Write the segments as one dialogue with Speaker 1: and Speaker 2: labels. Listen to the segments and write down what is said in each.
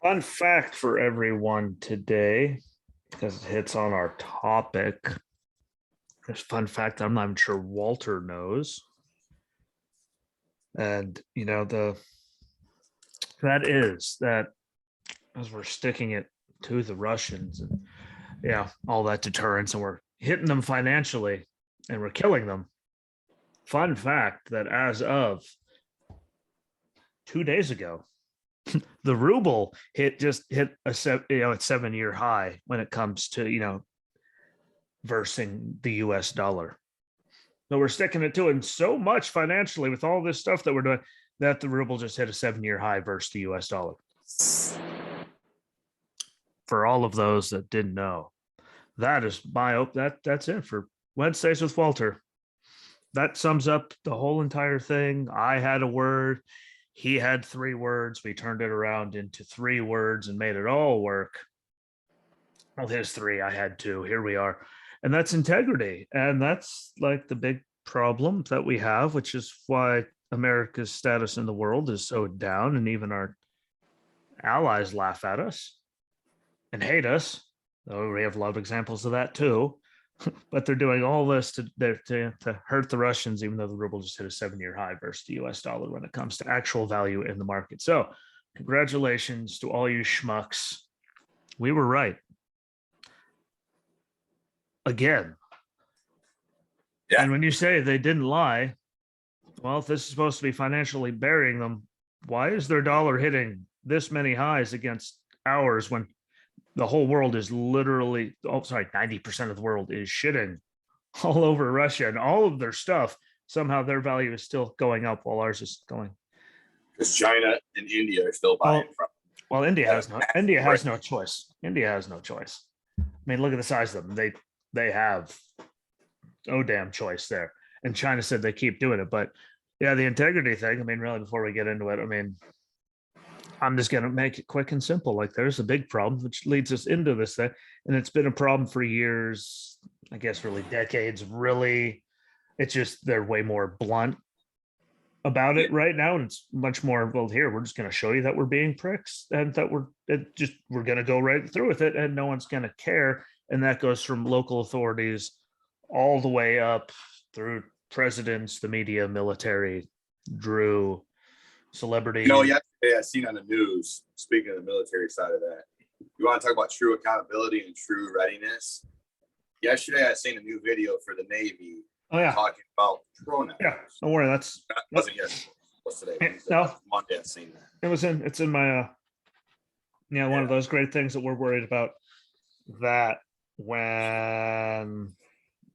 Speaker 1: Fun fact for everyone today, because it hits on our topic. There's fun fact I'm not even sure Walter knows. And that as we're sticking it to the Russians and all that deterrence, and we're hitting them financially and we're killing them. Fun fact that as of 2 days ago, the ruble hit a 7-year high when it comes to versing the US dollar. So we're sticking it to it so much financially with all this stuff that we're doing that the ruble just hit a 7-year high versus the US dollar. For all of those that didn't know, that's it for Wednesdays with Walter. That sums up the whole entire thing. I had a word. He had 3 words. We turned it around into 3 words and made it all work. Well, his 3, I had 2. Here we are. And that's integrity. And that's like the big problem that we have, which is why America's status in the world is so down. And even our allies laugh at us and hate us. Though we have a lot of examples of that too. But they're doing all this to hurt the Russians, even though the ruble just hit a 7-year high versus the US dollar when it comes to actual value in the market. So congratulations to all you schmucks. We were right. Again. Yeah. And when you say they didn't lie, well, if this is supposed to be financially burying them, why is their dollar hitting this many highs against ours when the whole world is literally, 90% of the world is shitting all over Russia and all of their stuff? Somehow their value is still going up while ours is going.
Speaker 2: Because China and India are still buying from.
Speaker 1: Well, India has no choice. India has no choice. I mean, look at the size of them. They have no damn choice there. And China said they keep doing it. But yeah, the integrity thing, I mean, really, before we get into it, I mean, I'm just going to make it quick and simple. Like, there's a big problem, which leads us into this thing. And it's been a problem for years, I guess, really decades. Really, it's just they're way more blunt about it right now. And it's much more, well, here, we're just going to show you that we're being pricks and that we're going to go right through with it and no one's going to care. And that goes from local authorities all the way up through presidents, the media, military, Drew, celebrities.
Speaker 2: Yesterday I seen on the news, speaking of the military side of that, you want to talk about true accountability and true readiness? Yesterday I seen a new video for the Navy talking about pronouns.
Speaker 1: Yeah, don't worry, that
Speaker 2: wasn't yesterday. What's today?
Speaker 1: No,
Speaker 2: Monday I seen that.
Speaker 1: It's in my one of those great things that we're worried about, that when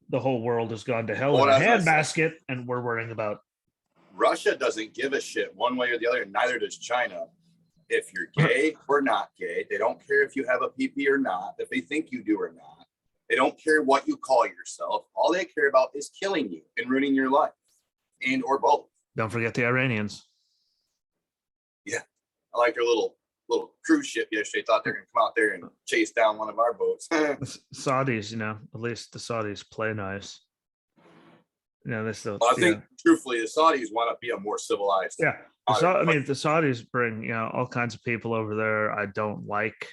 Speaker 1: the whole world has gone to hell in a handbasket and we're worrying about.
Speaker 2: Russia doesn't give a shit one way or the other, and neither does China. If you're gay or not gay, they don't care if you have a PP or not, if they think you do or not. They don't care what you call yourself. All they care about is killing you and ruining your life, and or both.
Speaker 1: Don't forget the Iranians.
Speaker 2: Yeah, I like their little cruise ship yesterday. Thought they're going to come out there and chase down one of our boats.
Speaker 1: Saudis, at least the Saudis play nice.
Speaker 2: I think truthfully, the Saudis want to be a more civilized.
Speaker 1: Yeah, the Saudis bring all kinds of people over there. I don't like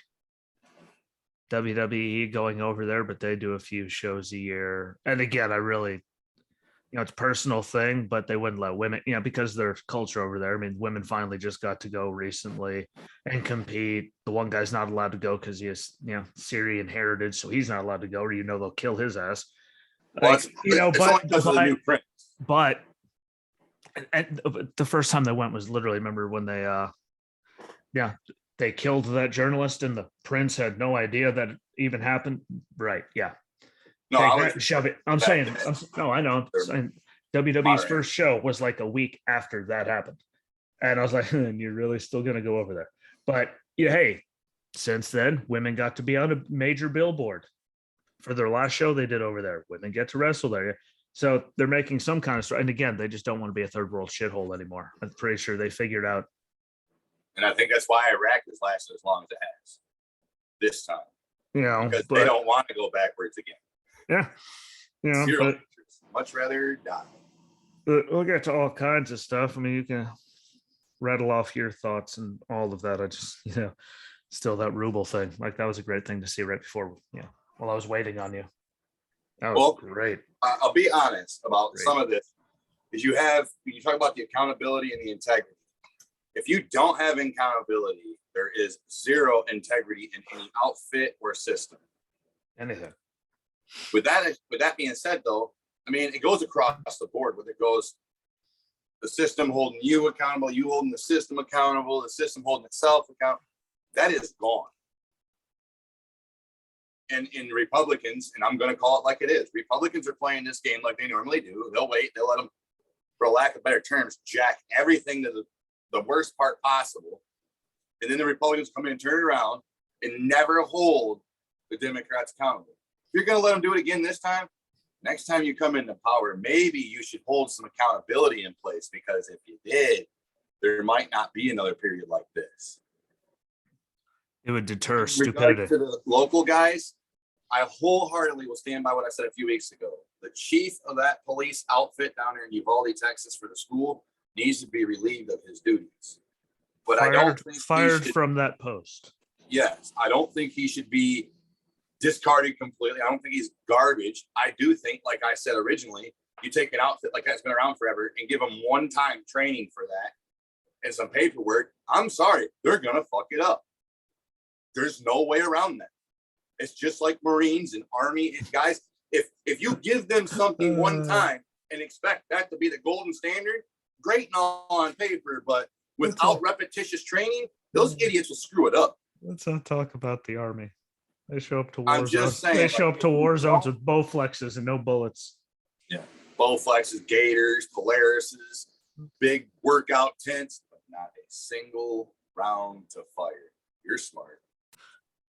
Speaker 1: WWE going over there, but they do a few shows a year. And again, I really, it's a personal thing, but they wouldn't let women, because their culture over there. I mean, women finally just got to go recently and compete. The one guy's not allowed to go because he has, Syrian heritage, so he's not allowed to go, or they'll kill his ass. But the first time they went was literally, remember when they killed that journalist and the prince had no idea that it even happened. Right. Yeah. No, I'm saying WWE's first show was like a week after that happened. And I was like, you're really still going to go over there. But hey, since then, women got to be on a major billboard. For their last show they did over there, women get to wrestle there. So they're making some kind of story. And again, they just don't want to be a third world shithole anymore. I'm pretty sure they figured out.
Speaker 2: And I think that's why Iraq has lasted as long as it has this time. Because they don't want to go backwards again.
Speaker 1: Yeah.
Speaker 2: Much rather die.
Speaker 1: We'll get to all kinds of stuff. I mean, you can rattle off your thoughts and all of that. I just, Still that ruble thing. Like that was a great thing to see right before, while I was waiting on you. That was
Speaker 2: Well,
Speaker 1: great.
Speaker 2: I'll be honest about
Speaker 1: Great.
Speaker 2: some of this. Is when you talk about the accountability and the integrity. If you don't have accountability, there is zero integrity in any outfit or system.
Speaker 1: Anything.
Speaker 2: With that being said, though, I mean, it goes across the board. Whether it goes the system holding you accountable, you holding the system accountable, the system holding itself accountable, that is gone. And in Republicans, and I'm going to call it like it is, Republicans are playing this game like they normally do. They'll wait. They'll let them, for lack of better terms, jack everything to the worst part possible. And then the Republicans come in and turn it around and never hold the Democrats accountable. If you're going to let them do it again this time, next time you come into power, maybe you should hold some accountability in place, because if you did, there might not be another period like this.
Speaker 1: It would deter
Speaker 2: In
Speaker 1: stupidity.
Speaker 2: regard to the local guys, I wholeheartedly will stand by what I said a few weeks ago. The chief of that police outfit down there in Uvalde, Texas, for the school needs to be relieved of his duties. But I don't think
Speaker 1: fired from that post.
Speaker 2: Yes, I don't think he should be discarded completely. I don't think he's garbage. I do think, like I said originally, you take an outfit like that's been around forever and give them one-time training for that and some paperwork. I'm sorry, they're gonna fuck it up. There's no way around that. It's just like Marines and Army guys. If you give them something one time and expect that to be the golden standard, great and all on paper, but without repetitious training, those idiots will screw it up.
Speaker 1: Let's not talk about the Army. They show up to
Speaker 2: I'm
Speaker 1: war
Speaker 2: just
Speaker 1: zones.
Speaker 2: saying,
Speaker 1: They show up to war zones with Bowflexes and no bullets.
Speaker 2: Yeah, Bowflexes, Gators, Polarises, big workout tents, but not a single round to fire. You're smart.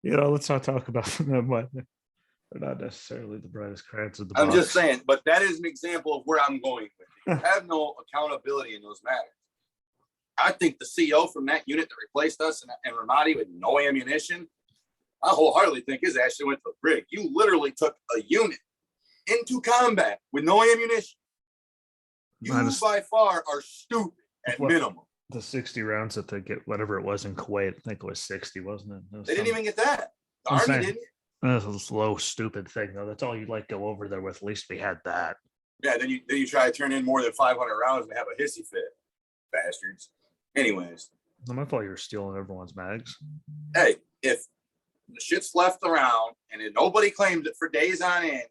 Speaker 1: Let's not talk about them. They're not necessarily the brightest crayons of the box.
Speaker 2: I'm just saying, but that is an example of where I'm going with it. You have no accountability in those matters. I think the CO from that unit that replaced us and Ramadi with no ammunition, I wholeheartedly think his ass went to the brig. You literally took a unit into combat with no ammunition. You by far are stupid at minimum.
Speaker 1: The 60 rounds that they get, whatever it was in Kuwait, I think it was 60, wasn't it?
Speaker 2: They didn't even get that. The Army didn't.
Speaker 1: That's a slow, stupid thing, though. That's all you go over there with. At least we had that.
Speaker 2: Yeah, then you try to turn in more than 500 rounds and have a hissy fit, bastards. Anyways,
Speaker 1: Not my fault you were stealing everyone's mags.
Speaker 2: Hey, if the shit's left around and nobody claims it for days on end,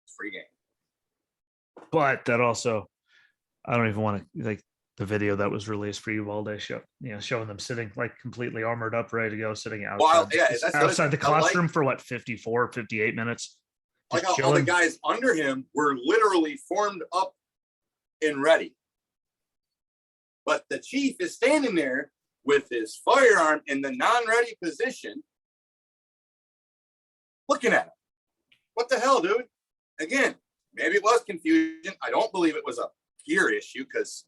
Speaker 2: it's free game.
Speaker 1: But that also, I don't even want to the video that was released for Uvalde showing them sitting completely armored up, ready to go, sitting outside the classroom for 54, 58 minutes.
Speaker 2: Like how all the guys under him were literally formed up and ready. But the chief is standing there with his firearm in the non-ready position, looking at him. What the hell, dude? Again, maybe it was confusion. I don't believe it was a gear issue, because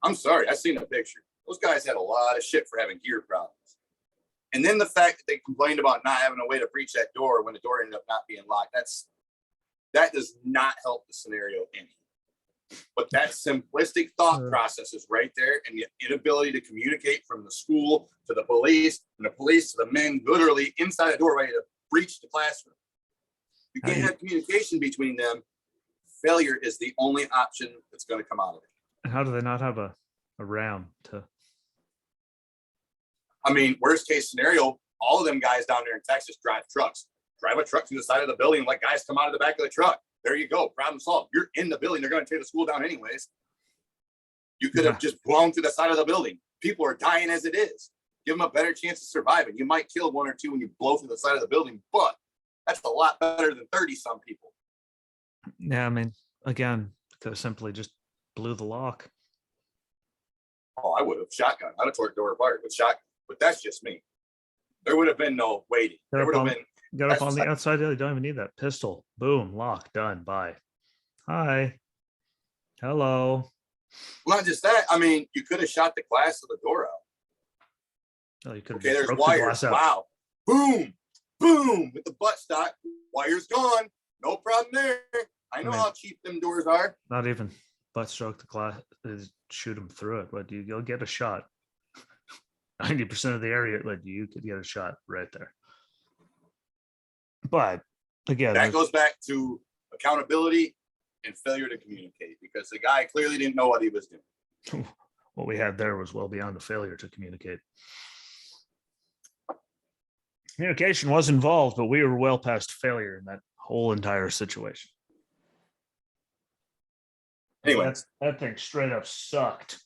Speaker 2: I'm sorry, I seen a picture. Those guys had a lot of shit for having gear problems. And then the fact that they complained about not having a way to breach that door when the door ended up not being locked, that does not help the scenario any. But that simplistic thought process is right there, and the inability to communicate from the school to the police, and the police to the men literally inside the doorway to breach the classroom. You can't have communication between them. Failure is the only option that's going to come out of it.
Speaker 1: And how do they not have a round to?
Speaker 2: I mean, worst case scenario, all of them guys down there in Texas drive trucks. Drive a truck to the side of the building and let guys come out of the back of the truck. There you go. Problem solved. You're in the building. They're going to tear the school down anyways. You could have just blown through the side of the building. People are dying as it is. Give them a better chance of surviving. You might kill one or two when you blow through the side of the building, but that's a lot better than 30-some people.
Speaker 1: Yeah, I mean, again, could have simply just blew the lock.
Speaker 2: Oh, I would have shotgun. I'd have tore the door apart with shotgun, but that's just me. There would have been no waiting. There would have been.
Speaker 1: Got up on the outside. You don't even need that pistol. Boom, lock, done. Bye. Hi. Hello.
Speaker 2: Well, not just that. I mean, you could have shot the glass of the door out.
Speaker 1: Oh, you could have.
Speaker 2: Okay, there's wires. Wow. Boom, boom with the butt stock. Wires gone. No problem there. I know how cheap them doors are.
Speaker 1: Not even butt stroke the glass. Shoot them through it, but you'll get a shot. 90% of the area, like you could get a shot right there. But again,
Speaker 2: That goes back to accountability and failure to communicate, because the guy clearly didn't know what he was doing.
Speaker 1: what we had there was well beyond the failure to communicate. Communication was involved, but we were well past failure in that whole entire situation.
Speaker 2: Anyway,
Speaker 1: that thing straight up sucked.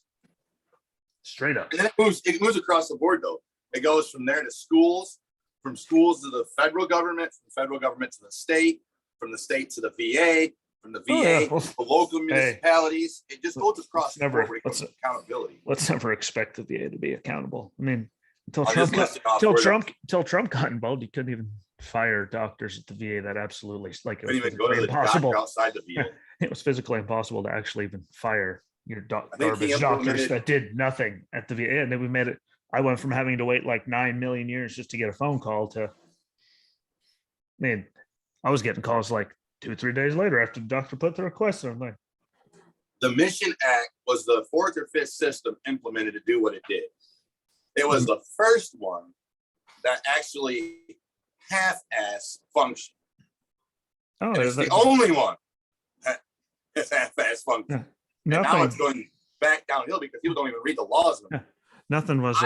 Speaker 1: Straight up.
Speaker 2: And then it moves across the board, though. It goes from there to schools, from schools to the federal government, from the federal government to the state, from the state to the VA, from the VA to local municipalities. It just goes across the board when it comes to accountability.
Speaker 1: Let's never expect the VA to be accountable. I mean, until Trump got involved, you couldn't even fire doctors at the VA. That absolutely, like, it was physically impossible.
Speaker 2: Outside the VA.
Speaker 1: It was physically impossible to actually even fire your garbage doctors that did nothing at the VA. And then we made it. I went from having to wait like 9 million years just to get a phone call to, man, I was getting calls like 2 or 3 days later after the doctor put the request in. I'm like,
Speaker 2: the Mission Act was the 4th or 5th system implemented to do what it did. It was the first one that actually half-ass functioned. Oh, it's the only one that is half-ass function. And now it's going back downhill because people don't even read the laws anymore.
Speaker 1: Nothing was.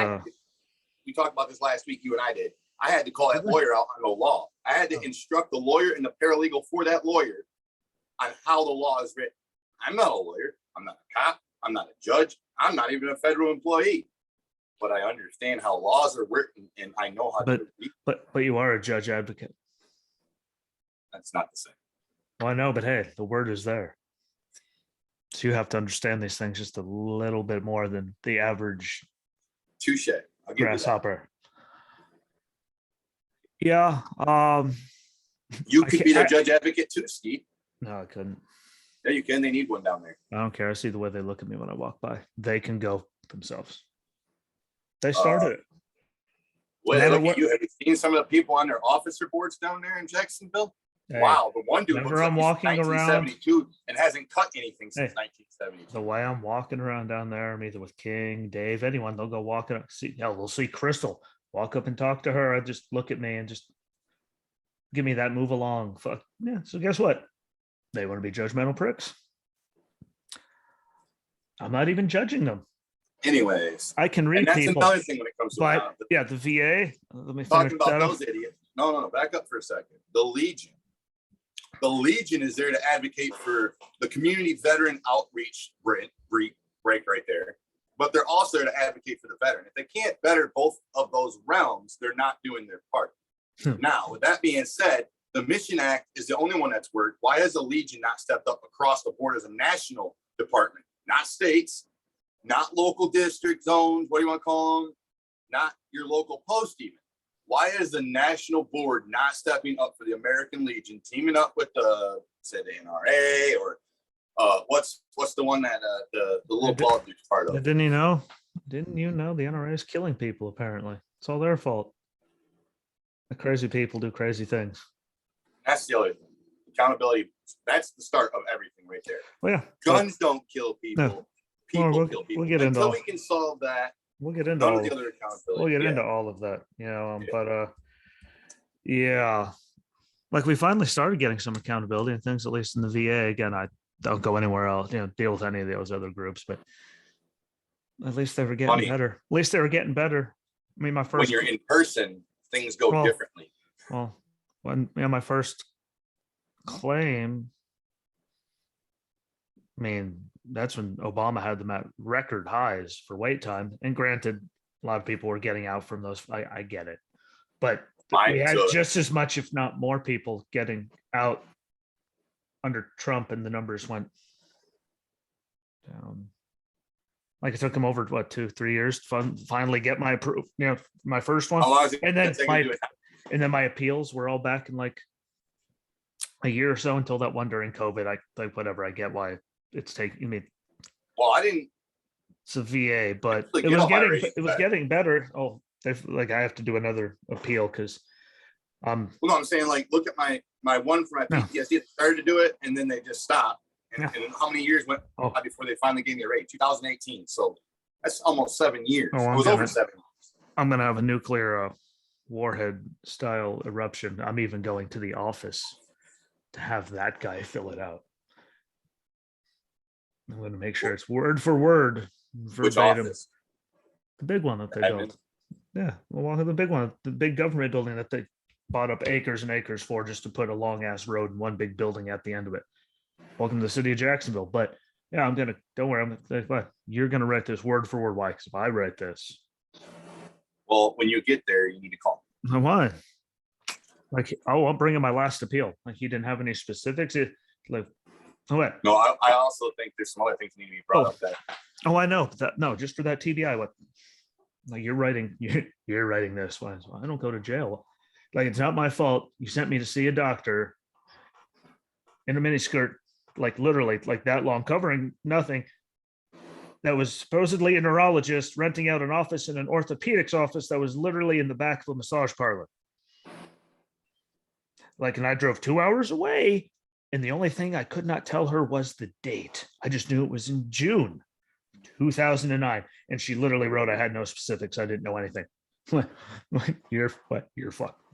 Speaker 2: We talked about this last week, you and I did. I had to call that lawyer out on the law. I had to instruct the lawyer and the paralegal for that lawyer on how the law is written. I'm not a lawyer. I'm not a cop. I'm not a judge. I'm not even a federal employee. But I understand how laws are written, and I know how to read.
Speaker 1: But you are a judge advocate.
Speaker 2: That's not the same.
Speaker 1: Well, I know, but hey, the word is there. So you have to understand these things just a little bit more than the average
Speaker 2: touche.
Speaker 1: Grasshopper. Yeah.
Speaker 2: You could be their judge advocate too, Steve.
Speaker 1: No, I couldn't.
Speaker 2: Yeah, you can. They need one down there.
Speaker 1: I don't care. I see the way they look at me when I walk by. They can go themselves. They started it.
Speaker 2: Well, they look at you. Have you seen some of the people on their officer boards down there in Jacksonville? Hey, wow, the one dude looks like he's walking 1972 around, and hasn't cut anything since 1972.
Speaker 1: The way I'm walking around down there, I'm either with King, Dave, anyone, they'll go walking up. They'll see Crystal, walk up and talk to her. I just look at me and just give me that move along. Fuck yeah. So guess what? They want to be judgmental pricks. I'm not even judging them.
Speaker 2: Anyways,
Speaker 1: I can read
Speaker 2: and that's
Speaker 1: people.
Speaker 2: Another thing when it comes to
Speaker 1: the VA. Let me
Speaker 2: talking about those idiots. No, back up for a second. The Legion. The Legion is there to advocate for the community veteran outreach break right there. But they're also there to advocate for the veteran. If they can't better both of those realms, they're not doing their part. Now, with that being said, the Mission Act is the only one that's worked. Why has the Legion not stepped up across the board as a national department? Not states, not local district zones, what do you want to call them? Not your local post even. Why is the national board not stepping up for the American Legion, teaming up with the NRA or what's the one that the little ball dude's part of?
Speaker 1: Didn't you know? Didn't you know the NRA is killing people? Apparently, it's all their fault. The crazy people do crazy things.
Speaker 2: That's the other thing. Accountability. That's the start of everything right there.
Speaker 1: Well, yeah.
Speaker 2: Guns don't kill people.
Speaker 1: No.
Speaker 2: People kill people.
Speaker 1: We'll get into
Speaker 2: until we can solve that.
Speaker 1: We'll get into all of that, but yeah, like we finally started getting some accountability and things, at least in the VA. Again, I don't go anywhere else, deal with any of those other groups, but at least they were getting better. At least they were getting better. I mean, when
Speaker 2: you're in person, things go differently.
Speaker 1: Well, when my first claim, I mean, that's when Obama had them at record highs for wait time. And granted, a lot of people were getting out from those. I get it. But we had just as much, if not more, people getting out under Trump, and the numbers went down. Like it took him over, 2-3 years to finally get my approval, my first one. And then my appeals were all back in like a year or so until that one during COVID. I get why it's taking me.
Speaker 2: Well, I didn't.
Speaker 1: It's a VA, but it was getting better. Oh, I have to do another appeal because
Speaker 2: well, no, I'm saying look at my one for my PTSD. They started to do it and then they just stopped. And how many years went by before they finally gave me a rate? 2018. So that's almost 7 years. It was over 7 years.
Speaker 1: I'm gonna have a nuclear warhead style eruption. I'm even going to the office to have that guy fill it out. I'm going to make sure it's word for word,
Speaker 2: Which
Speaker 1: verbatim.
Speaker 2: office?
Speaker 1: The big one that they
Speaker 2: Admin?
Speaker 1: built. Yeah, well, the big one, the big government building that they bought up acres and acres for just to put a long ass road and one big building at the end of it. Welcome to the city of Jacksonville. But yeah, I'm gonna. Don't worry. You're gonna write this word for word. Why? Because if I write this,
Speaker 2: Well, when you get there, you need to call.
Speaker 1: why? Like, oh, I'm bringing my last appeal. Like, he didn't have any specifics. Like, what?
Speaker 2: No, I also think there's some other things that need to be brought up. That
Speaker 1: Oh, I know that. No, just for that TBI. What? Like, you're writing. You're writing this. Why? I don't go to jail. Like, it's not my fault. You sent me to see a doctor in a miniskirt, like literally, like that long, covering nothing. That was supposedly a neurologist renting out an office in an orthopedics office that was literally in the back of a massage parlor. Like, and I drove 2 hours away, and the only thing I could not tell her was the date. I just knew it was in June 2009, and she literally wrote, "I had no specifics. I didn't know anything." You're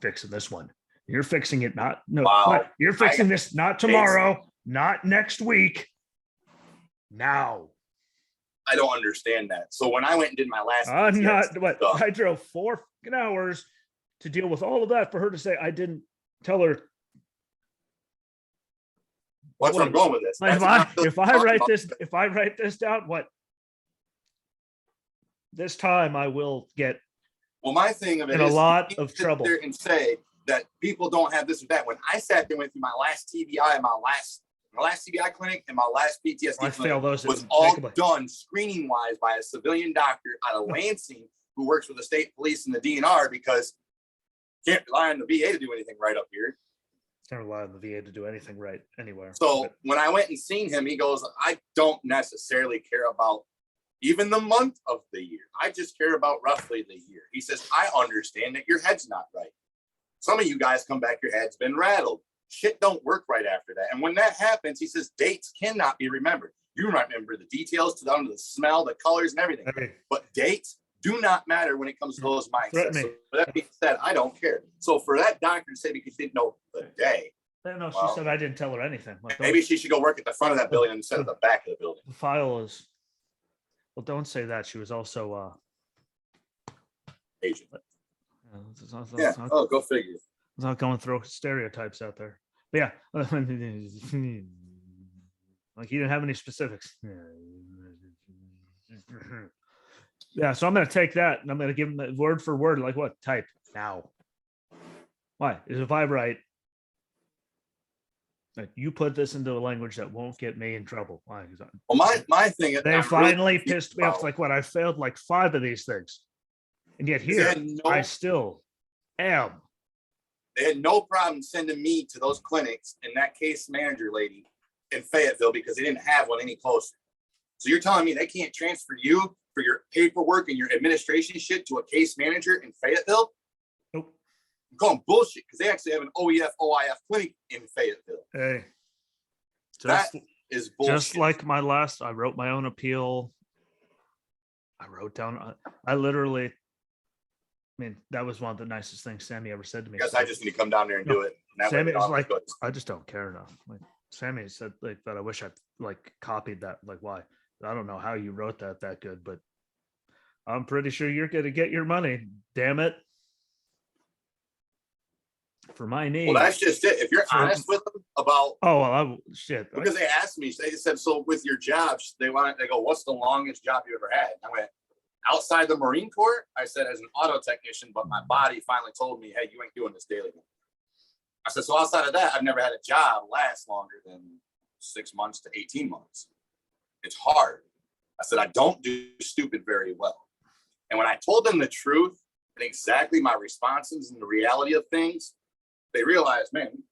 Speaker 1: fixing this one. You're fixing it, not no.
Speaker 2: Wow.
Speaker 1: What? You're fixing this not tomorrow, not next week. Now.
Speaker 2: I don't understand that. So when I went and did my last,
Speaker 1: I drove 4 hours to deal with all of that for her to say I didn't tell her.
Speaker 2: What's where I'm going with this?
Speaker 1: If I write this down, what? This time I will get.
Speaker 2: Well, my thing of it
Speaker 1: in
Speaker 2: is
Speaker 1: a lot of trouble.
Speaker 2: There and say that people don't have this or that. When I sat there with you, my last TBI, my last TBI clinic, and my last PTSD clinic was all done screening wise by a civilian doctor out of Lansing who works with the state police and the DNR, because can't rely on the VA to do anything right up here.
Speaker 1: Can't rely on the VA to do anything right anywhere.
Speaker 2: So when I went and seen him, he goes, "I don't necessarily care about even the month of the year. I just care about roughly the year." He says, "I understand that your head's not right. Some of you guys come back, your head's been rattled. Shit don't work right after that. And when that happens," he says, "dates cannot be remembered. You remember the details down to the smell, the colors, and everything. But dates do not matter when it comes to those mindsets." So that being said, I don't care. So for that doctor to say because she didn't know the day.
Speaker 1: No, she said I didn't tell her anything. Like,
Speaker 2: maybe she should go work at the front of that building instead of the back of the building.
Speaker 1: The file is. Well, don't say that. She was also
Speaker 2: Asian. Oh, go figure.
Speaker 1: It's not going to throw stereotypes out there. But yeah, like he didn't have any specifics. Yeah, so I'm going to take that and I'm going to give him the word for word, like what? Type now. Why? Is if I write, like, you put this into a language that won't get me in trouble. Why?
Speaker 2: Well, my thing is,
Speaker 1: they finally really pissed me off. Like, what? I failed like 5 of these things, and yet here I still am.
Speaker 2: They had no problem sending me to those clinics and that case manager lady in Fayetteville because they didn't have one any closer. So you're telling me they can't transfer you for your paperwork and your administration shit to a case manager in Fayetteville?
Speaker 1: Nope.
Speaker 2: I'm calling bullshit because they actually have an OIF clinic in Fayetteville.
Speaker 1: Hey,
Speaker 2: that is bullshit.
Speaker 1: Just like my last, I wrote my own appeal. I wrote down, I literally, I mean, that was one of the nicest things Sammy ever said to me.
Speaker 2: I guess I just need to come down there and do it. And
Speaker 1: Sammy was like, I just don't care enough. Like, Sammy said, like, that I wish I like copied that. Like, why? I don't know how you wrote that good, but I'm pretty sure you're going to get your money. Damn it. For my needs.
Speaker 2: Well, that's just it. If you're honest with them about,
Speaker 1: shit.
Speaker 2: Because they asked me, they said, so with your jobs, they go, "What's the longest job you ever had?" I went, "Outside the Marine Corps," I said, "as an auto technician, but my body finally told me, hey, you ain't doing this daily." I said, "So outside of that, I've never had a job last longer than 6 months to 18 months. It's hard." I said, "I don't do stupid very well." And when I told them the truth and exactly my responses and the reality of things, they realized, man,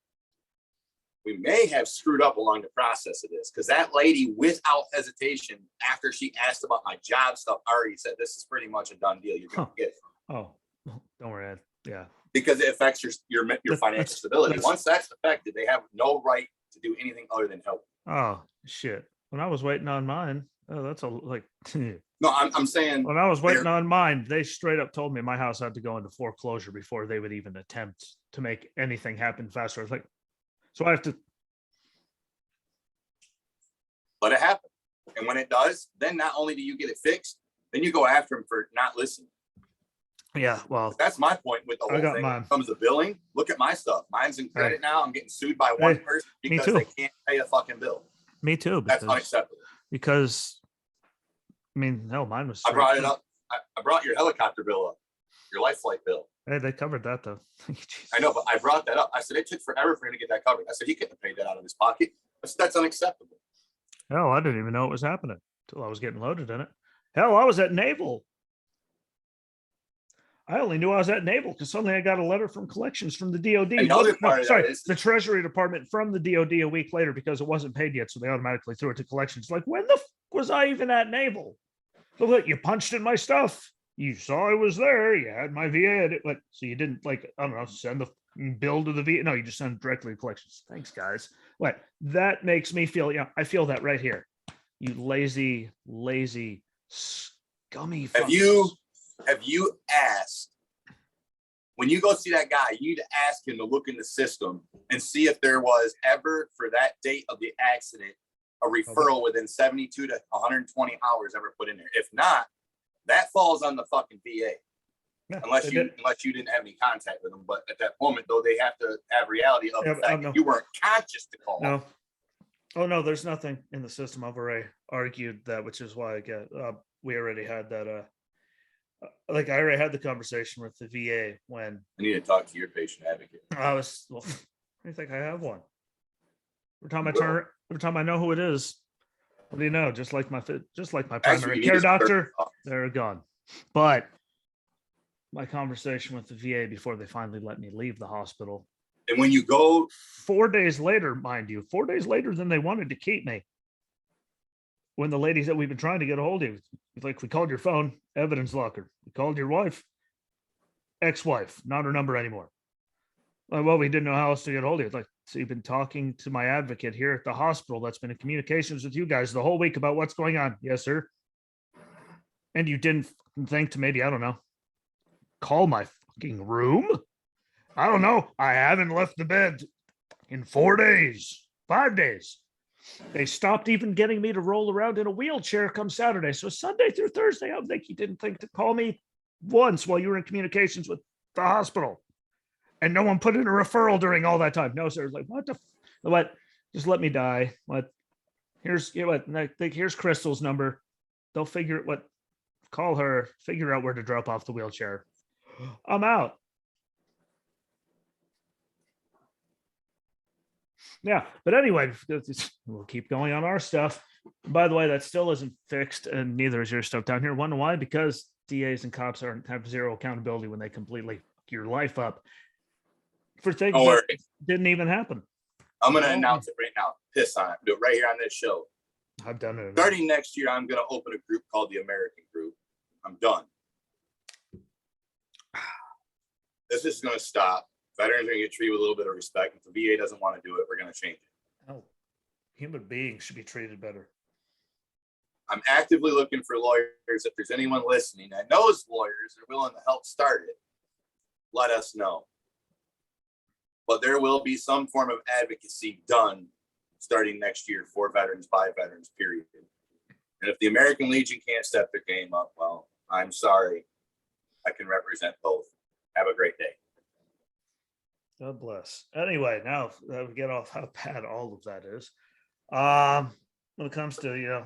Speaker 2: we may have screwed up along the process of this, because that lady, without hesitation, after she asked about my job stuff, already said, "This is pretty much a done deal. You're going to get it."
Speaker 1: Oh, don't worry. Yeah.
Speaker 2: Because it affects your financial stability. Once that's affected, they have no right to do anything other than help.
Speaker 1: Oh, shit. When I was waiting on mine, that's
Speaker 2: No, I'm saying
Speaker 1: When I was waiting
Speaker 2: they're-
Speaker 1: on mine, they straight up told me my house had to go into foreclosure before they would even attempt to make anything happen faster. I was like, so I have to.
Speaker 2: let it happen. And when it does, then not only do you get it fixed, then you go after them for not listening.
Speaker 1: Yeah, well,
Speaker 2: That's my point with the
Speaker 1: I
Speaker 2: whole
Speaker 1: got
Speaker 2: thing.
Speaker 1: mine.
Speaker 2: When it comes to billing, look at my stuff. Mine's in credit now. I'm getting sued by
Speaker 1: Hey,
Speaker 2: one person
Speaker 1: me
Speaker 2: because
Speaker 1: too.
Speaker 2: they can't pay a fucking bill.
Speaker 1: Me too.
Speaker 2: That's unacceptable.
Speaker 1: Because, I mean, hell, mine was.
Speaker 2: I brought it up. I brought your helicopter bill up, your life flight bill.
Speaker 1: Hey, they covered that though.
Speaker 2: I know, but I brought that up. I said it took forever for him to get that covered. I said he couldn't have paid that out of his pocket. I said that's unacceptable.
Speaker 1: Hell, I didn't even know it was happening until I was getting loaded in it. Hell, I was at Naval. I only knew I was at Naval because suddenly I got a letter from collections from the DOD.
Speaker 2: And the other part of that is
Speaker 1: the Treasury Department from the DOD a week later because it wasn't paid yet, so they automatically threw it to collections. Like, when the was I even at Naval? Look, you punched in my stuff. You saw I was there. You had my VA at it, but so you didn't, like, I don't know, send the bill to the VA. No, you just send it directly to collections. Thanks, guys. What that makes me feel, I feel that right here. You lazy, scummy.
Speaker 2: Have you asked, when you go see that guy, you need to ask him to look in the system and see if there was ever, for that date of the accident, a referral within 72 to 120 hours ever put in there. If not, that falls on the fucking VA.
Speaker 1: Yeah,
Speaker 2: unless you didn't have any contact with them. But at that moment, though, they have to have reality of the fact that you weren't conscious to call.
Speaker 1: No. Oh no, there's nothing in the system. I've already argued that, which is why I get. We already had that. Like I already had the conversation with the VA when
Speaker 2: I need to talk to your patient advocate.
Speaker 1: I was. Well, I think I have one. Every time I know who it is, what do you know? Just like my primary care doctor, they're gone. But my conversation with the VA before they finally let me leave the hospital.
Speaker 2: And when you go
Speaker 1: 4 days later, mind you, 4 days later than they wanted to keep me. When the lady said, we've been trying to get a hold of you, like, we called your phone, evidence locker. We called your wife, ex-wife, not her number anymore. Well, we didn't know how else to get a hold of you. Like, so you've been talking to my advocate here at the hospital that's been in communications with you guys the whole week about what's going on. Yes, sir. And you didn't think to maybe, I don't know, call my fucking room? I don't know. I haven't left the bed in 4 days, 5 days. They stopped even getting me to roll around in a wheelchair come Saturday. So Sunday through Thursday, I think you didn't think to call me once while you were in communications with the hospital. And no one put in a referral during all that time. No, sir. Like, what? Just let me die. What? Here's here's Crystal's number. They'll figure it. What? Call her. Figure out where to drop off the wheelchair. I'm out. Yeah, but anyway, we'll keep going on our stuff. By the way, that still isn't fixed, and neither is your stuff down here. Wonder why? Because DAs and cops have zero accountability when they completely fuck your life up for things that didn't even happen.
Speaker 2: I'm going to announce it right now. Piss on it. Do it right here on this show.
Speaker 1: I've done it.
Speaker 2: Starting next year, I'm going to open a group called the American Group. I'm done. This is going to stop. Veterans are going to get treated with a little bit of respect. If the VA doesn't want to do it, we're going to change it.
Speaker 1: Oh, human beings should be treated better.
Speaker 2: I'm actively looking for lawyers. If there's anyone listening that knows lawyers that are willing to help start it, let us know. But there will be some form of advocacy done starting next year for veterans, by veterans, period. And if the American Legion can't step their game up, well, I'm sorry. I can represent both. Have a great day.
Speaker 1: God bless. Anyway, now that we get off how bad all of that is, when it comes to,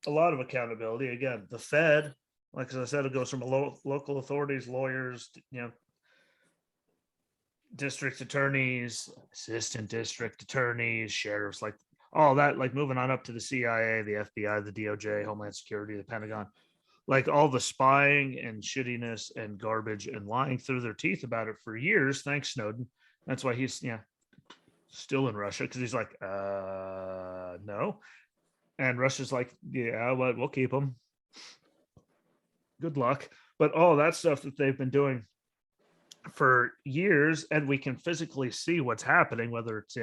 Speaker 1: a lot of accountability, again, the Fed, like I said, it goes from local authorities, lawyers, district attorneys, assistant district attorneys, sheriffs, like all that, like moving on up to the CIA, the FBI, the DOJ, Homeland Security, the Pentagon, like all the spying and shittiness and garbage and lying through their teeth about it for years. Thanks, Snowden. That's why he's still in Russia, because he's like, no. And Russia's like, yeah, we'll keep him. Good luck. But all that stuff that they've been doing for years, and we can physically see what's happening, whether it's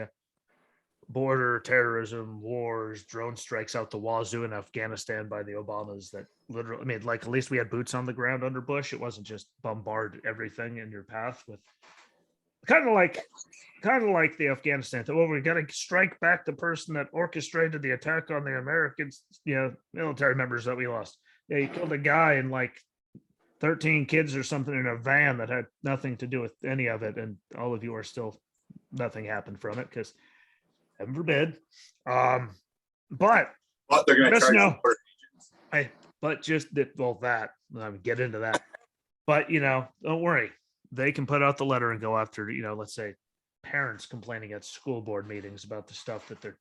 Speaker 1: border terrorism, wars, drone strikes out the wazoo in Afghanistan by the Obamas that literally, I mean, like at least we had boots on the ground under Bush. It wasn't just bombard everything in your path with kind of like the Afghanistan thing. Well, we got to strike back the person that orchestrated the attack on the Americans, military members that we lost. Yeah, you killed a guy and like 13 kids or something in a van that had nothing to do with any of it, and all of you are still nothing happened from it because heaven forbid. But
Speaker 2: they're going to
Speaker 1: just
Speaker 2: charge
Speaker 1: know,
Speaker 2: you for
Speaker 1: but just that, well, that I mean, get into that. But don't worry, they can put out the letter and go after, let's say parents complaining at school board meetings about the stuff that they're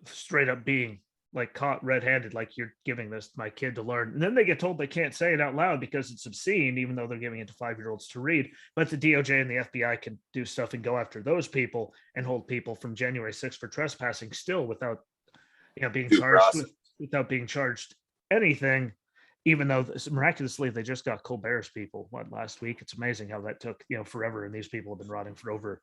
Speaker 1: straight up being like caught red-handed, like you're giving this my kid to learn, and then they get told they can't say it out loud because it's obscene, even though they're giving it to 5-year-olds to read. But the DOJ and the FBI can do stuff and go after those people and hold people from January 6th for trespassing still without being charged without being charged anything, even though miraculously they just got Colbert's people last week. It's amazing how that took forever, and these people have been rotting for over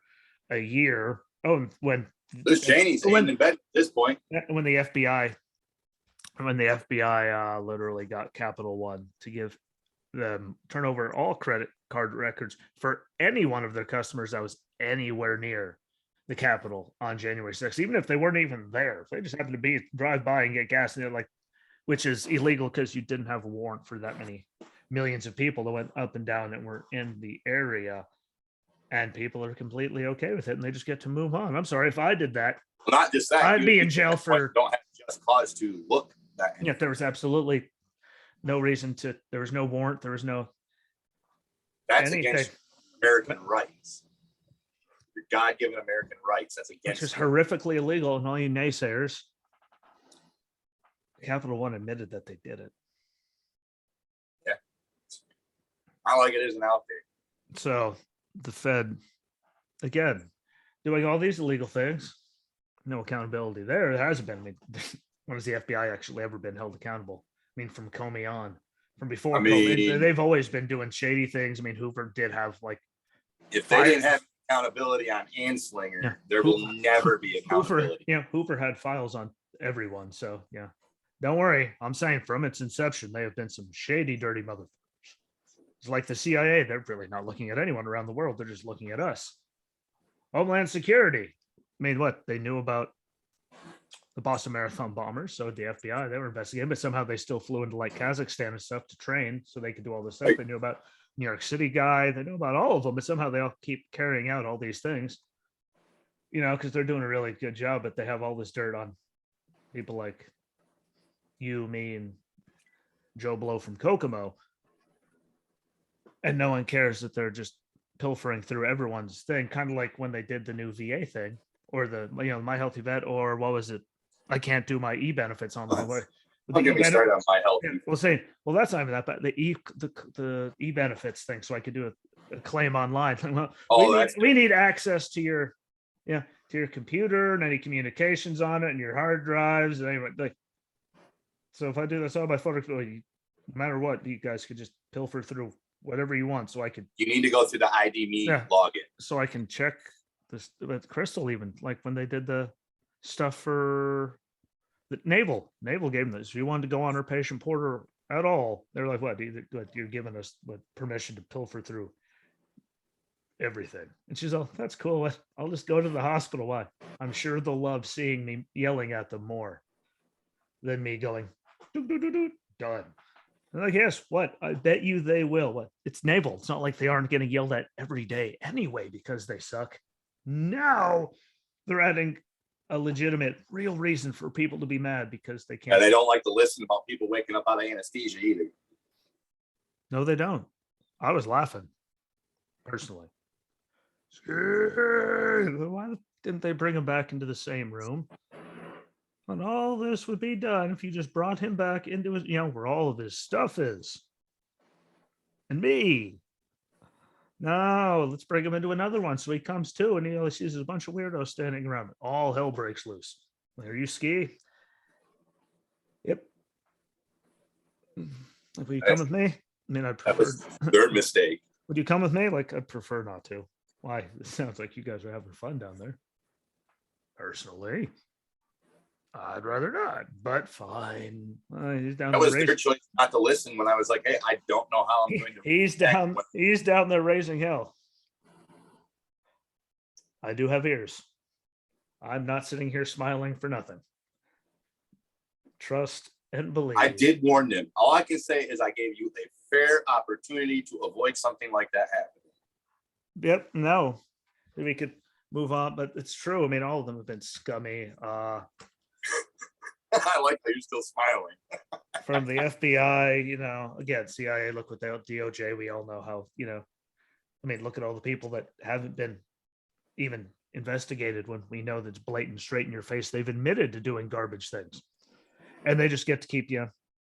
Speaker 1: a year. Oh, when
Speaker 2: Liz Cheney's in bed at this point.
Speaker 1: When the FBI literally got Capital One to give them turn over all credit card records for any one of their customers that was anywhere near the Capitol on January 6th, even if they weren't even there. If they just happened to drive by and get gas, and they're like, which is illegal because you didn't have a warrant for that many millions of people that went up and down and were in the area. And people are completely okay with it, and they just get to move on. I'm sorry if I did that.
Speaker 2: Well, not just that,
Speaker 1: I'd be in jail for.
Speaker 2: Don't have just cause to look that.
Speaker 1: Yeah, there was absolutely no reason to. There was no warrant. There was no.
Speaker 2: That's anything. Against American rights. Your God-given American rights. That's against.
Speaker 1: Which is horrifically illegal, and all you naysayers. Capital One admitted that they did it.
Speaker 2: Yeah, not like it isn't out there.
Speaker 1: So. The Fed, again, doing all these illegal things, no accountability there. There hasn't been. I mean, when has the FBI actually ever been held accountable? I mean, from Comey on, from before Comey, they've always been doing shady things. I mean, Hoover did have like.
Speaker 2: If they didn't have accountability on Anslinger, there will never be accountability.
Speaker 1: Hoover had files on everyone. So yeah, don't worry. I'm saying from its inception, they have been some shady, dirty motherfuckers. It's like the CIA, they're really not looking at anyone around the world. They're just looking at us. Homeland Security. I mean, what? They knew about the Boston Marathon bombers. So the FBI, they were investigating, but somehow they still flew into like Kazakhstan and stuff to train so they could do all this stuff. Right. They knew about New York City guy. They knew about all of them, but somehow they all keep carrying out all these things, because they're doing a really good job, but they have all this dirt on people like you, me, and Joe Blow from Kokomo. And no one cares that they're just pilfering through everyone's thing, kind of like when they did the new VA thing, or the My Healthy Vet, or what was it? I can't do my e-benefits online.
Speaker 2: Don't get me started on My Healthy.
Speaker 1: Well, that's not even that bad. The e-benefits thing, so I could do a claim online. We need access to your computer and any communications on it and your hard drives and anyway. Like, so if I do this all by photo, no matter what, you guys could just pilfer through whatever you want, so I could.
Speaker 2: You need to go through the ID.me login,
Speaker 1: so I can check this with Crystal. Even like when they did the stuff for the Naval gave them this. If you wanted to go on her patient portal at all, they're like, "What? You're giving us permission to pilfer through everything?" And she's all, "That's cool. I'll just go to the hospital. Why? I'm sure they'll love seeing me yelling at them more than me going done." I'm like, yes, what? I bet you they will. What? It's Naval. It's not like they aren't getting yelled at every day anyway because they suck. Now they're adding a legitimate, real reason for people to be mad because they can't.
Speaker 2: And they don't like to listen about people waking up out of anesthesia either.
Speaker 1: No, they don't. I was laughing, personally. Why didn't they bring him back into the same room? And all this would be done if you just brought him back into his, where all of his stuff is. And me. No, let's bring him into another one. So he comes to and he sees a bunch of weirdos standing around. All hell breaks loose. There you ski. Yep. Will you come with me? I mean, I prefer.
Speaker 2: That was their mistake.
Speaker 1: Would you come with me? Like, I'd prefer not to. Why? It sounds like you guys are having fun down there. Personally, I'd rather not, but fine. He's down
Speaker 2: That
Speaker 1: there
Speaker 2: was their choice not to listen when I was like, hey, I don't know how I'm going to.
Speaker 1: He's down there raising hell. I do have ears. I'm not sitting here smiling for nothing. Trust and believe.
Speaker 2: I did warn them. All I can say is I gave you a fair opportunity to avoid something like that happening.
Speaker 1: Yep. No, we could move on, but it's true. I mean, all of them have been scummy.
Speaker 2: I like how you're still smiling.
Speaker 1: From the FBI, again, CIA, look what they DOJ, we all know how, I mean, look at all the people that haven't been even investigated when we know that's blatant, straight in your face. They've admitted to doing garbage things. And they just get to keep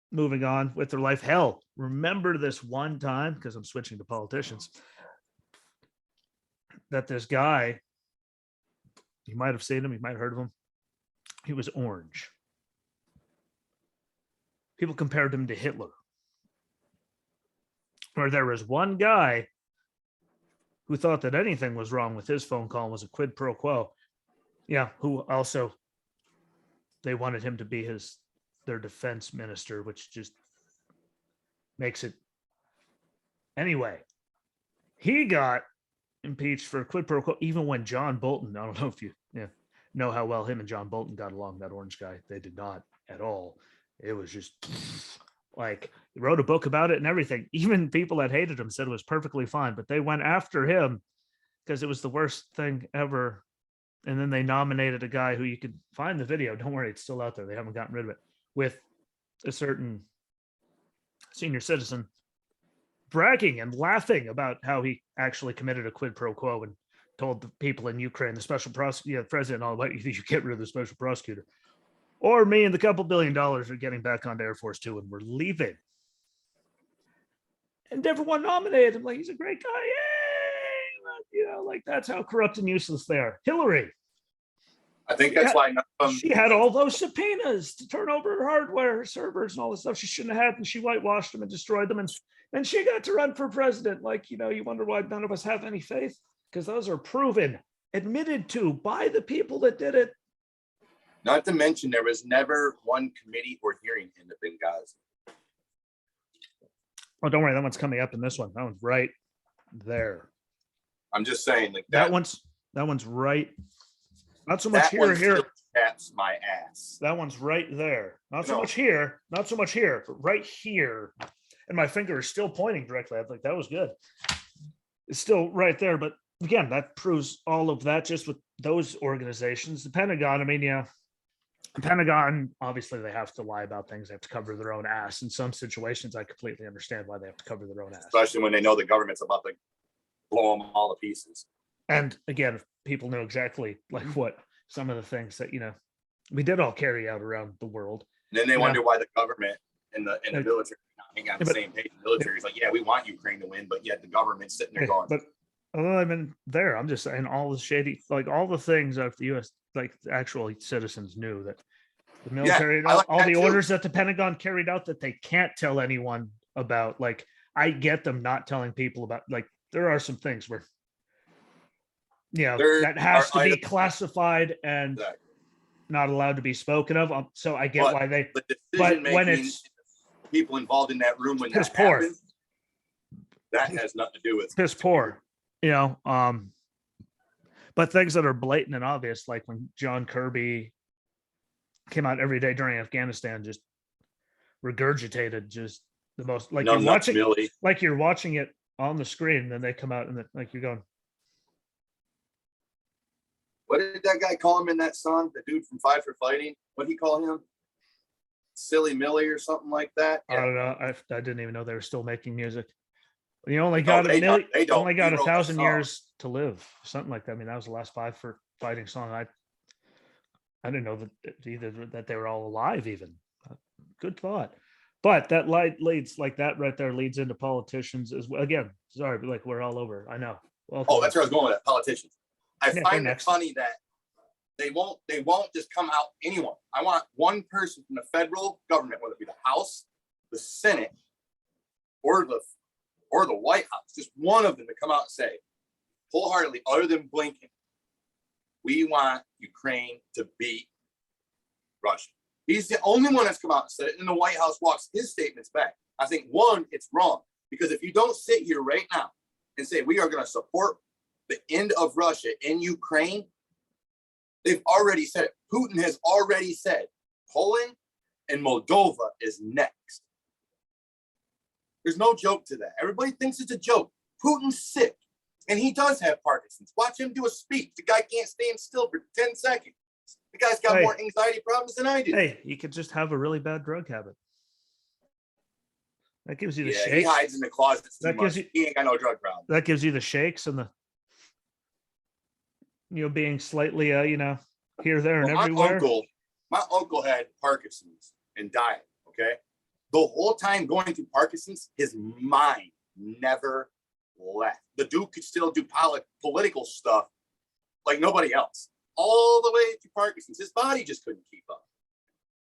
Speaker 1: moving on with their life. Hell, remember this one time, because I'm switching to politicians, that this guy, you might have seen him, you might have heard of him. He was orange. People compared him to Hitler. Or there was one guy who thought that anything was wrong with his phone call, was a quid pro quo. Yeah, who also, they wanted him to be their defense minister, which just makes it. Anyway, he got impeached for quid pro quo, even when John Bolton, I don't know if you know how well him and John Bolton got along, that orange guy. They did not at all. It was just like, he wrote a book about it and everything. Even people that hated him said it was perfectly fine, but they went after him because it was the worst thing ever. And then they nominated a guy who, you could find the video. Don't worry, it's still out there. They haven't gotten rid of it, with a certain senior citizen bragging and laughing about how he actually committed a quid pro quo and told the people in Ukraine, the special prosecutor, president, all about, you get rid of the special prosecutor, or me and the couple $1 billion are getting back onto Air Force Two and we're leaving. And everyone nominated him like he's a great guy. Yay! Like, that's how corrupt and useless they are. Hillary.
Speaker 2: I think that's why
Speaker 1: she had all those subpoenas to turn over her hardware, her servers, and all this stuff she shouldn't have had, and she whitewashed them and destroyed them, and she got to run for president. Like, you wonder why none of us have any faith, because those are proven, admitted to by the people that did it.
Speaker 2: Not to mention, there was never one committee or hearing in the Benghazi.
Speaker 1: Oh, don't worry, that one's coming up in this one. That one's right there.
Speaker 2: I'm just saying, like
Speaker 1: that one's right. Not so much here.
Speaker 2: That's my ass.
Speaker 1: That one's right there. Not so much here, but right here. And my finger is still pointing directly. I think that was good. It's still right there. But again, that proves all of that just with those organizations. The Pentagon, I mean, the Pentagon, obviously they have to lie about things. They have to cover their own ass. In some situations, I completely understand why they have to cover their own ass.
Speaker 2: Especially when they know the government's about to blow them all to pieces.
Speaker 1: And again, if people knew exactly like what some of the things that, we did all carry out around the world.
Speaker 2: And then they wonder why the government and the military are not on the same page. The military is like, yeah, we want Ukraine to win, but yet the government's sitting there going.
Speaker 1: But I'm just saying all the shady, like all the things that the U.S., like the actual citizens knew that the military, all the orders that the Pentagon carried out that they can't tell anyone about. Like, I get them not telling people about, like, there are some things where, that has to be classified and not allowed to be spoken of. So I get why they, but when it's
Speaker 2: people involved in that room, when
Speaker 1: piss poor,
Speaker 2: happens, that has nothing to do with
Speaker 1: piss poor, but things that are blatant and obvious, like when John Kirby came out every day during Afghanistan, just regurgitated just the most, like, you're watching it on the screen, and then they come out and like you're going,
Speaker 2: what did that guy call him in that song? The dude from Five for Fighting? What did he call him? Silly Millie or something like that?
Speaker 1: I don't know. I didn't even know they were still making music. You only got only got 1,000 years to live, something like that. I mean, that was the last Five for Fighting song. I didn't know that either, that they were all alive even. Good thought. But that leads, like that right there, leads into politicians as well. Again, sorry, but like we're all over. I know.
Speaker 2: Well, that's where I was going with that. Politicians. I find it funny that they won't just come out anyone. I want one person from the federal government, whether it be the House, the Senate, or the White House, just one of them to come out and say wholeheartedly, other than Blinken, we want Ukraine to beat Russia. He's the only one that's come out and said it, and the White House walks his statements back. I think, one, it's wrong, because if you don't sit here right now and say we are going to support the end of Russia in Ukraine, they've already said it. Putin has already said Poland and Moldova is next. There's no joke to that. Everybody thinks it's a joke. Putin's sick, and he does have Parkinson's. Watch him do a speech. The guy can't stand still for 10 seconds. The guy's got more anxiety problems than I do.
Speaker 1: Hey, you could just have a really bad drug habit. That gives you the shakes.
Speaker 2: He hides in the closet.
Speaker 1: He
Speaker 2: ain't got no drug problem.
Speaker 1: That gives you the shakes and the, being slightly, here, there, and everywhere.
Speaker 2: My uncle had Parkinson's and died. Okay, the whole time going through Parkinson's, his mind never left. The dude could still do political stuff like nobody else, all the way through Parkinson's. His body just couldn't keep up.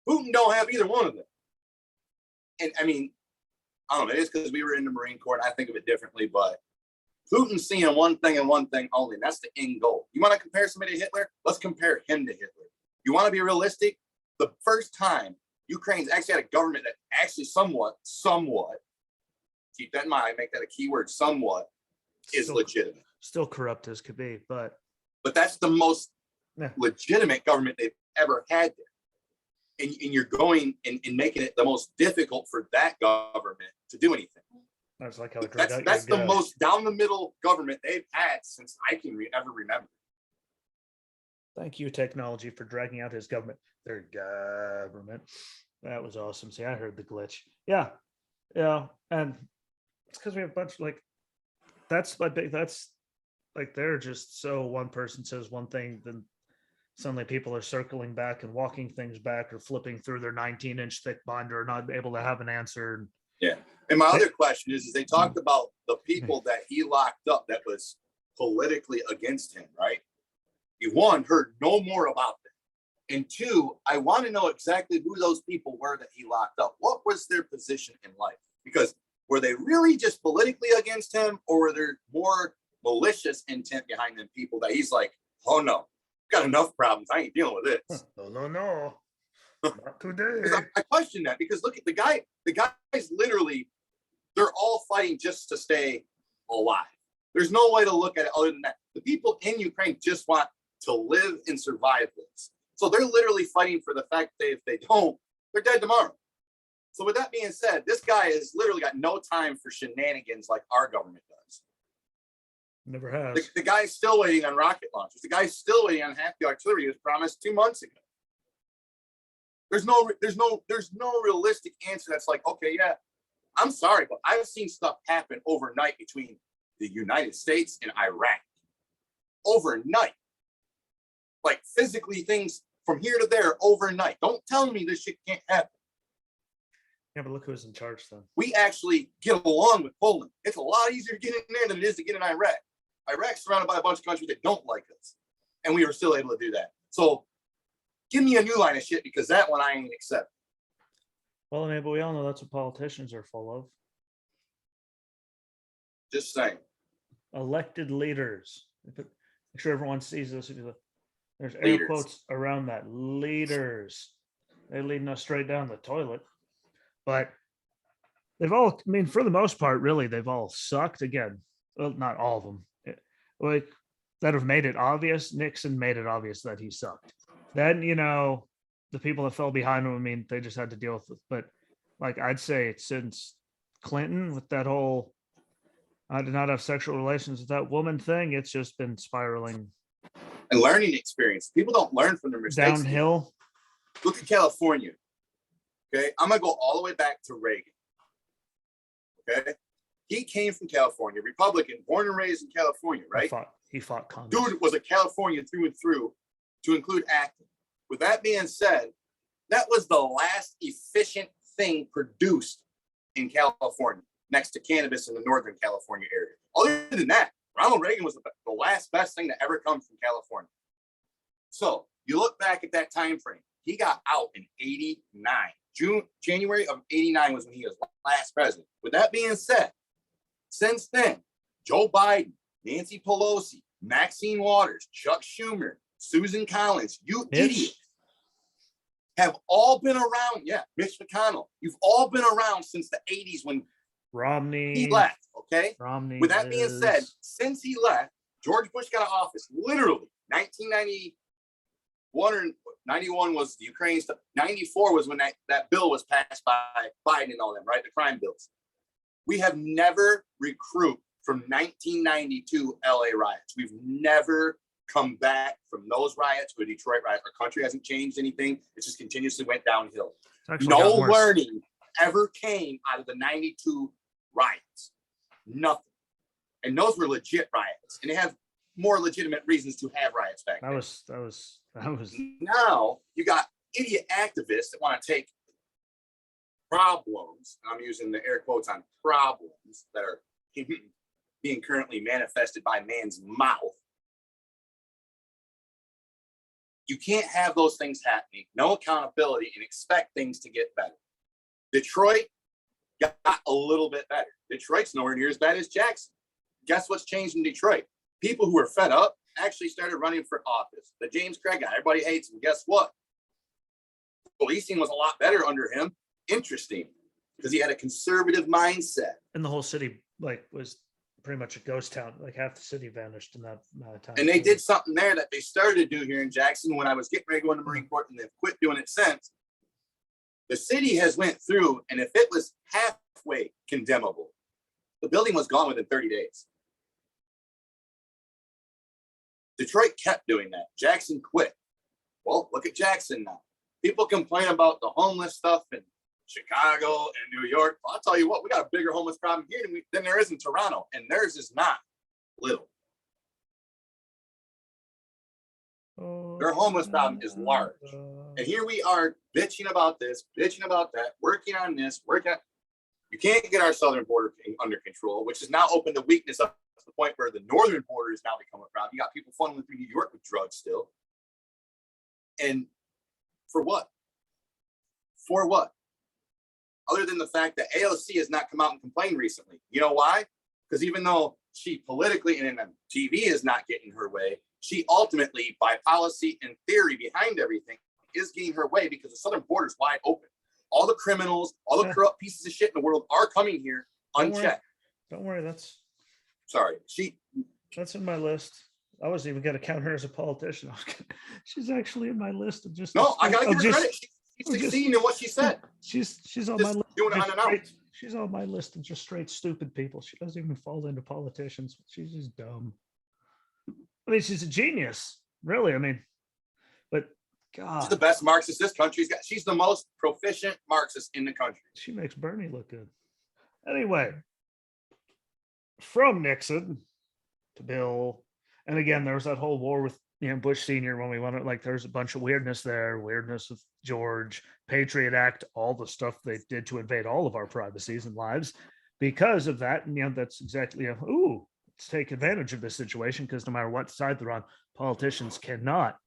Speaker 2: Putin don't have either one of them. And I mean, I don't know, maybe it's because we were in the Marine Corps and I think of it differently, but Putin's seeing one thing and one thing only, and that's the end goal. You want to compare somebody to Hitler? Let's compare him to Hitler. You want to be realistic? The first time Ukraine's actually had a government that actually somewhat, keep that in mind, make that a key word, somewhat, is legitimate.
Speaker 1: Still corrupt as could be, but
Speaker 2: that's the most legitimate government they've ever had there. And you're going and making it the most difficult for that government to do anything.
Speaker 1: That's like how
Speaker 2: that's the most down the middle government they've had since I can ever remember.
Speaker 1: Thank you, technology, for dragging out his government. Their government. That was awesome. See, I heard the glitch. Yeah, and it's because we have a bunch that's like they're just so one person says one thing, then suddenly people are circling back and walking things back or flipping through their 19-inch thick binder, not able to have an answer.
Speaker 2: Yeah. And my other question is they talked about the people that he locked up that was politically against him, right? You, one, heard no more about them. And two, I want to know exactly who those people were that he locked up. What was their position in life? Because were they really just politically against him, or were there more malicious intent behind them people that he's like, oh no, got enough problems. I ain't dealing with this.
Speaker 1: No. Not today.
Speaker 2: I question that because look at the guy. The guys literally, they're all fighting just to stay alive. There's no way to look at it other than that. The people in Ukraine just want to live and survive this. So they're literally fighting for the fact that if they don't, they're dead tomorrow. So with that being said, this guy has literally got no time for shenanigans like our government does.
Speaker 1: Never has.
Speaker 2: The guy's still waiting on rocket launchers. The guy's still waiting on half the artillery he was promised 2 months ago. There's no realistic answer that's like, okay, yeah, I'm sorry, but I've seen stuff happen overnight between the United States and Iraq. Overnight. Like physically things from here to there overnight. Don't tell me this shit can't happen.
Speaker 1: Yeah, but look who's in charge then.
Speaker 2: We actually get along with Poland. It's a lot easier to get in there than it is to get in Iraq. Iraq's surrounded by a bunch of countries that don't like us. And we were still able to do that. So give me a new line of shit because that one I ain't accepting.
Speaker 1: Well, I mean, but we all know that's what politicians are full of.
Speaker 2: Just saying.
Speaker 1: Elected leaders. Make sure everyone sees this. There's air quotes around that. Leaders. They're leading us straight down the toilet. But they've all, I mean, for the most part, really, they've all sucked. Again, well, not all of them. That have made it obvious. Nixon made it obvious that he sucked. Then, the people that fell behind him, I mean, they just had to deal with it. But I'd say since Clinton with that whole I did not have sexual relations with that woman thing, it's just been spiraling.
Speaker 2: And learning experience. People don't learn from their mistakes.
Speaker 1: Downhill.
Speaker 2: Look at California. Okay. I'm going to go all the way back to Reagan. Okay. He came from California, Republican, born and raised in California, right?
Speaker 1: He fought Congress.
Speaker 2: Dude was a Californian through and through, to include acting. With that being said, that was the last efficient thing produced in California, next to cannabis in the Northern California area. Other than that, Ronald Reagan was the last best thing to ever come from California. So you look back at that time frame, he got out in 89. January of 89 was when he was last president. With that being said, since then, Joe Biden, Nancy Pelosi, Maxine Waters, Chuck Schumer, Susan Collins, you
Speaker 1: Mitch?
Speaker 2: idiot, have all been around. Yeah, Mitch McConnell, you've all been around since the 80s when
Speaker 1: Romney.
Speaker 2: he left. Okay.
Speaker 1: Romney.
Speaker 2: With that being said, since he left, George Bush got out of office literally 1991 or 91 was the Ukraine stuff. 94 was when that bill was passed by Biden and all them, right? The crime bills. We have never recruited from 1992 LA riots. We've never come back from those riots to a Detroit riot. Our country hasn't changed anything. It just continuously went downhill. No learning ever came out of the 92 riots. Nothing. And those were legit riots. And they have more legitimate reasons to have riots back then.
Speaker 1: That was.
Speaker 2: Now you got idiot activists that want to take problems, I'm using the air quotes on problems that are being currently manifested by man's mouth. You can't have those things happening, no accountability, and expect things to get better. Detroit got a little bit better. Detroit's nowhere near as bad as Jackson. Guess what's changed in Detroit? People who are fed up actually started running for office. The James Craig guy, everybody hates him. Guess what? Policing was a lot better under him. Interesting, because he had a conservative mindset.
Speaker 1: And the whole city was pretty much a ghost town. Like half the city vanished in that amount of time.
Speaker 2: And they did something there that they started to do here in Jackson when I was getting ready to go into Marine Corps, and they've quit doing it since. The city has went through, and if it was halfway condemnable, the building was gone within 30 days. Detroit kept doing that. Jackson quit. Well, look at Jackson now. People complain about the homeless stuff in Chicago and New York. Well, I'll tell you what, we got a bigger homeless problem here than there is in Toronto, and theirs is not little. Their homeless problem is large. And here we are bitching about this, bitching about that, working on this, You can't get our southern border under control, which is now open to weakness up to the point where the northern border is now becoming a problem. You got people funneling through New York with drugs still. And for what? For what? Other than the fact that AOC has not come out and complained recently. You know why? Because even though she politically and in TV is not getting her way, she ultimately, by policy and theory behind everything, is getting her way because the southern border is wide open. All the criminals, all the corrupt pieces of shit in the world are coming here unchecked.
Speaker 1: Don't worry, that's in my list. I wasn't even going to count her as a politician. She's actually in my list of just.
Speaker 2: No, I got to give her credit. She's succeeding in what she said.
Speaker 1: She's on my list.
Speaker 2: Doing it on and out.
Speaker 1: She's on my list of just straight stupid people. She doesn't even fall into politicians. She's just dumb. I mean, she's a genius, really. I mean, but God,
Speaker 2: she's the best Marxist this country's got. She's the most proficient Marxist in the country.
Speaker 1: She makes Bernie look good. Anyway, from Nixon to Bill, and again, there was that whole war with Bush Sr. when we went, there's a bunch of weirdness there, weirdness with George, Patriot Act, all the stuff they did to invade all of our privacies and lives because of that. And that's exactly let's take advantage of this situation, because no matter what side they're on, politicians cannot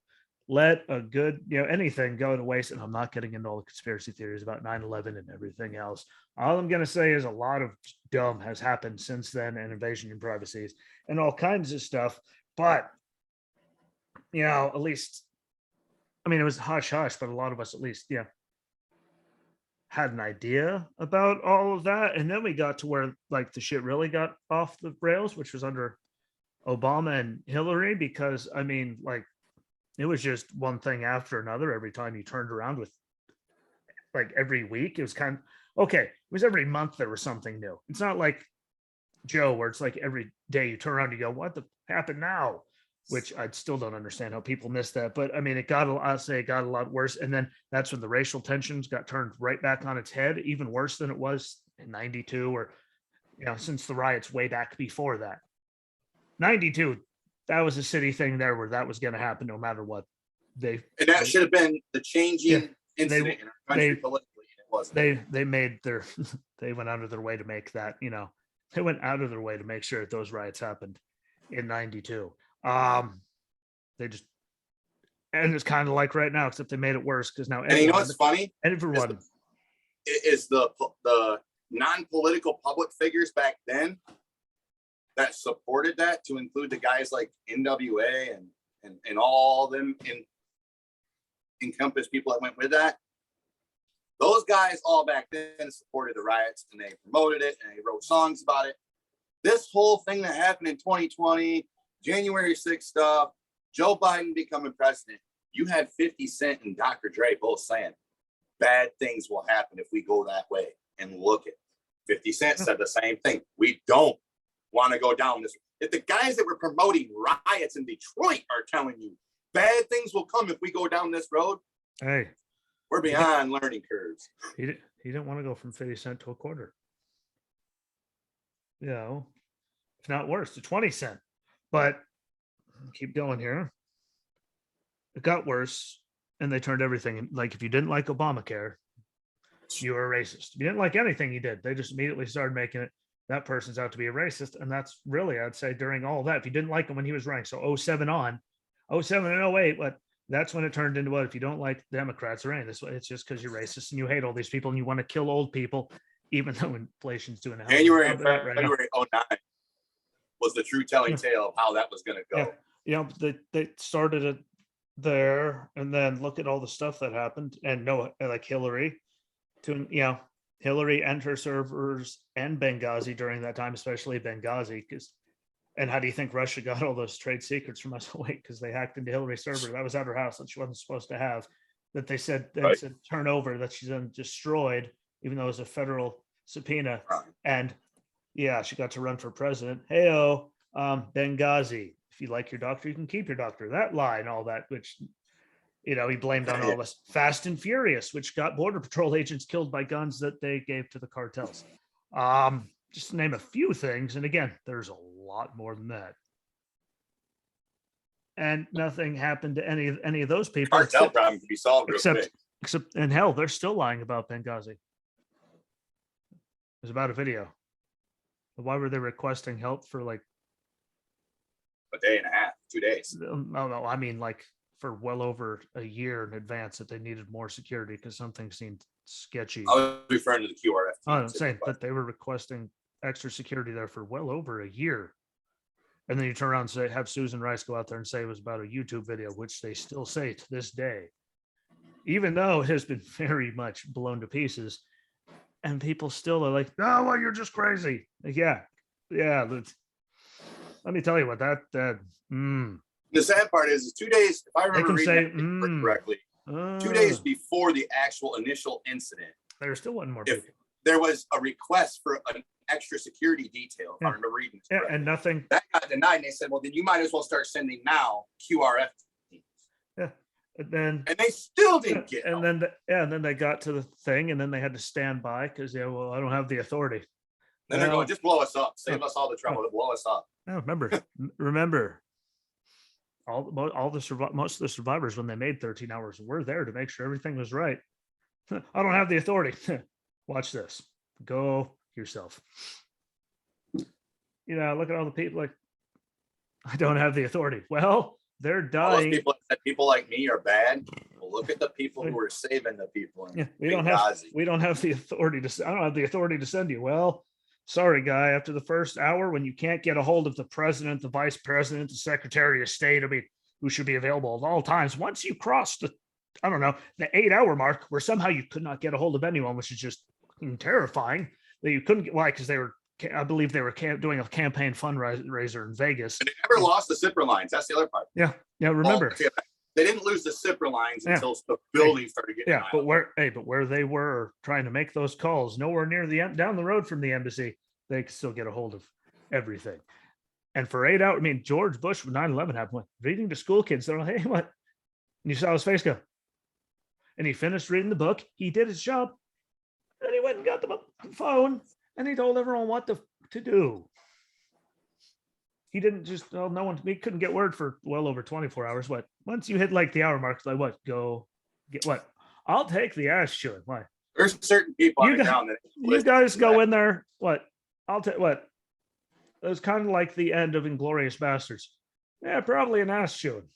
Speaker 1: let a good, anything go to waste. And I'm not getting into all the conspiracy theories about 9/11 and everything else. All I'm going to say is a lot of dumb has happened since then, and invasion of privacies and all kinds of stuff. But, at least, I mean, it was hush hush, but a lot of us at least, had an idea about all of that. And then we got to where the shit really got off the rails, which was under Obama and Hillary, because I mean, it was just one thing after another. Every time you turned around with every week, it was kind of okay. It was every month there was something new. It's not like Joe, where it's every day you turn around and you go, what the happened now? Which I still don't understand how people miss that. But I mean, it got a lot worse. And then that's when the racial tensions got turned right back on its head, even worse than it was in 92 or, since the riots way back before that. 92, that was a city thing there where that was going to happen no matter what. And
Speaker 2: that should have been the changing incident in our country politically. It wasn't.
Speaker 1: They made they went out of their way to make that, they went out of their way to make sure that those riots happened in 92. They just, and it's kind of like right now, except they made it worse because now.
Speaker 2: And what's funny?
Speaker 1: Everyone
Speaker 2: is the non-political public figures back then that supported that, to include the guys like NWA and and all them encompass people that went with that. Those guys all back then supported the riots, and they promoted it, and they wrote songs about it. This whole thing that happened in 2020, January 6th stuff, Joe Biden becoming president, you had 50 Cent and Dr. Dre both saying bad things will happen if we go that way. And look at 50 Cent said the same thing. We don't want to go down this. If the guys that were promoting riots in Detroit are telling you bad things will come if we go down this road,
Speaker 1: Hey,
Speaker 2: we're beyond learning curves.
Speaker 1: he didn't want to go from 50 cent to a quarter. You know, if not worse, to 20 cent. But keep going here. It got worse, and they turned everything. Like, if you didn't like Obamacare, you were a racist. If you didn't like anything he did, they just immediately started making it that person's out to be a racist. And that's really, I'd say, during all that, if you didn't like him when he was running, so 07 on, 07 and 08, but that's when it turned into what, if you don't like Democrats or any of this, it's just because you're racist and you hate all these people and you want to kill old people, even though inflation's doing a hell of a
Speaker 2: January
Speaker 1: job
Speaker 2: and
Speaker 1: of that right now.
Speaker 2: February 09 was the true telling tale of how that was going to go.
Speaker 1: Yeah. You know, they started it there, and then look at all the stuff that happened, and no, like Hillary, Hillary and her servers and Benghazi during that time, especially Benghazi, and how do you think Russia got all those trade secrets from us? Wait, because they hacked into Hillary's server that was at her house that she wasn't supposed to have, that they said said turn over, that she's then destroyed, even though it was a federal subpoena.
Speaker 2: Right.
Speaker 1: And yeah, she got to run for president. Heyo, Benghazi. If you like your doctor, you can keep your doctor. That lie and all that, which, he blamed on all of us. Fast and Furious, which got Border Patrol agents killed by guns that they gave to the cartels. Just to name a few things. And again, there's a lot more than that. And nothing happened to any of those people.
Speaker 2: Cartel problem can be solved real quick.
Speaker 1: Except, and hell, they're still lying about Benghazi. There's about a video. Why were they requesting help for like
Speaker 2: a day and a half, 2 days?
Speaker 1: No, I mean like for well over a year in advance that they needed more security because something seemed sketchy.
Speaker 2: I was referring to the QRF.
Speaker 1: I'm saying that they were requesting extra security there for well over a year. And then you turn around and say, have Susan Rice go out there and say it was about a YouTube video, which they still say to this day, even though it has been very much blown to pieces. And people still are like, oh, well, you're just crazy. Like, yeah. Let me tell you what
Speaker 2: The sad part is 2 days, if I remember reading correctly, 2 days before the actual initial incident,
Speaker 1: there still wasn't more people.
Speaker 2: There was a request for an extra security detail, if I remember reading this correctly.
Speaker 1: And nothing.
Speaker 2: That got denied, and they said, well, then you might as well start sending now QRF teams.
Speaker 1: Yeah. And
Speaker 2: they still didn't get help.
Speaker 1: And then they got to the thing, and then they had to stand by because I don't have the authority.
Speaker 2: Then they're going, just blow us up, save us all the trouble to blow us up.
Speaker 1: No, remember, most of the survivors, when they made 13 hours, were there to make sure everything was right. I don't have the authority. Watch this. Go yourself. Look at all the people like, I don't have the authority. Well, they're dying. All those
Speaker 2: people like me are bad. Well, look at the people who are saving the people.
Speaker 1: We don't have the authority to. I don't have the authority to send you. Well, sorry, guy. After the first hour, when you can't get a hold of the president, the vice president, the secretary of state, who should be available at all times. Once you cross the 8-hour mark, where somehow you could not get a hold of anyone, which is just terrifying. That you couldn't get. Why? Because I believe they were doing a campaign fundraiser in Vegas.
Speaker 2: And they never lost the zipper lines. That's the other part.
Speaker 1: Yeah. Remember,
Speaker 2: they didn't lose the zipper lines until the building started getting.
Speaker 1: Yeah, but where they were trying to make those calls, nowhere near down the road from the embassy, they could still get a hold of everything. And for 8 hours, George Bush when 9/11 happened, reading to school kids, they're like, hey, what? And you saw his face go. And he finished reading the book. He did his job. And he went and got the phone, and he told everyone what to do. He didn't just, we couldn't get word for well over 24 hours. What? Once you hit like the hour mark, like what? Go get what? I'll take the ass chewing. Why?
Speaker 2: There's certain people on the town that
Speaker 1: you guys go in there. What? I'll take what? It was kind of like the end of Inglourious Bastards. Yeah, probably an ass chewing.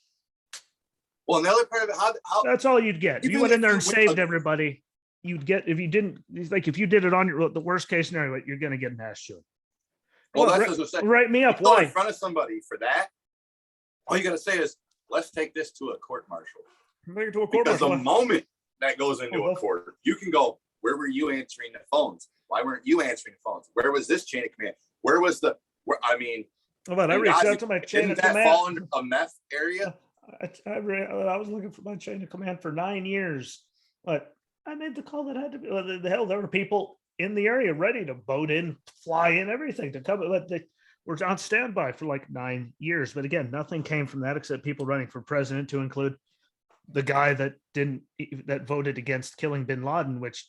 Speaker 2: Well, and the other part of it, how
Speaker 1: that's all you'd get. If you went in there and saved everybody, you'd get. If you didn't, like if you did it on the worst case scenario, you're going to get an ass chewing.
Speaker 2: Well, that's what I'm saying.
Speaker 1: Write me up.
Speaker 2: Why?
Speaker 1: Why?
Speaker 2: In front of somebody for that, all you got to say is, let's take this to a court martial.
Speaker 1: Make it to a court
Speaker 2: Because the
Speaker 1: martial.
Speaker 2: moment that goes into a court, you can go, where were you answering the phones? Why weren't you answering the phones? Where was this chain of command? Where was the, where, I mean,
Speaker 1: How about I reached out to my chain of
Speaker 2: didn't that
Speaker 1: command?
Speaker 2: fall under a meth area?
Speaker 1: I was looking for my chain of command for 9 years, but I made the call that had to be. Well, the hell, there were people in the area ready to boat in, fly in, everything to come. But they were on standby for like 9 years. But again, nothing came from that except people running for president, to include the guy that voted against killing bin Laden, which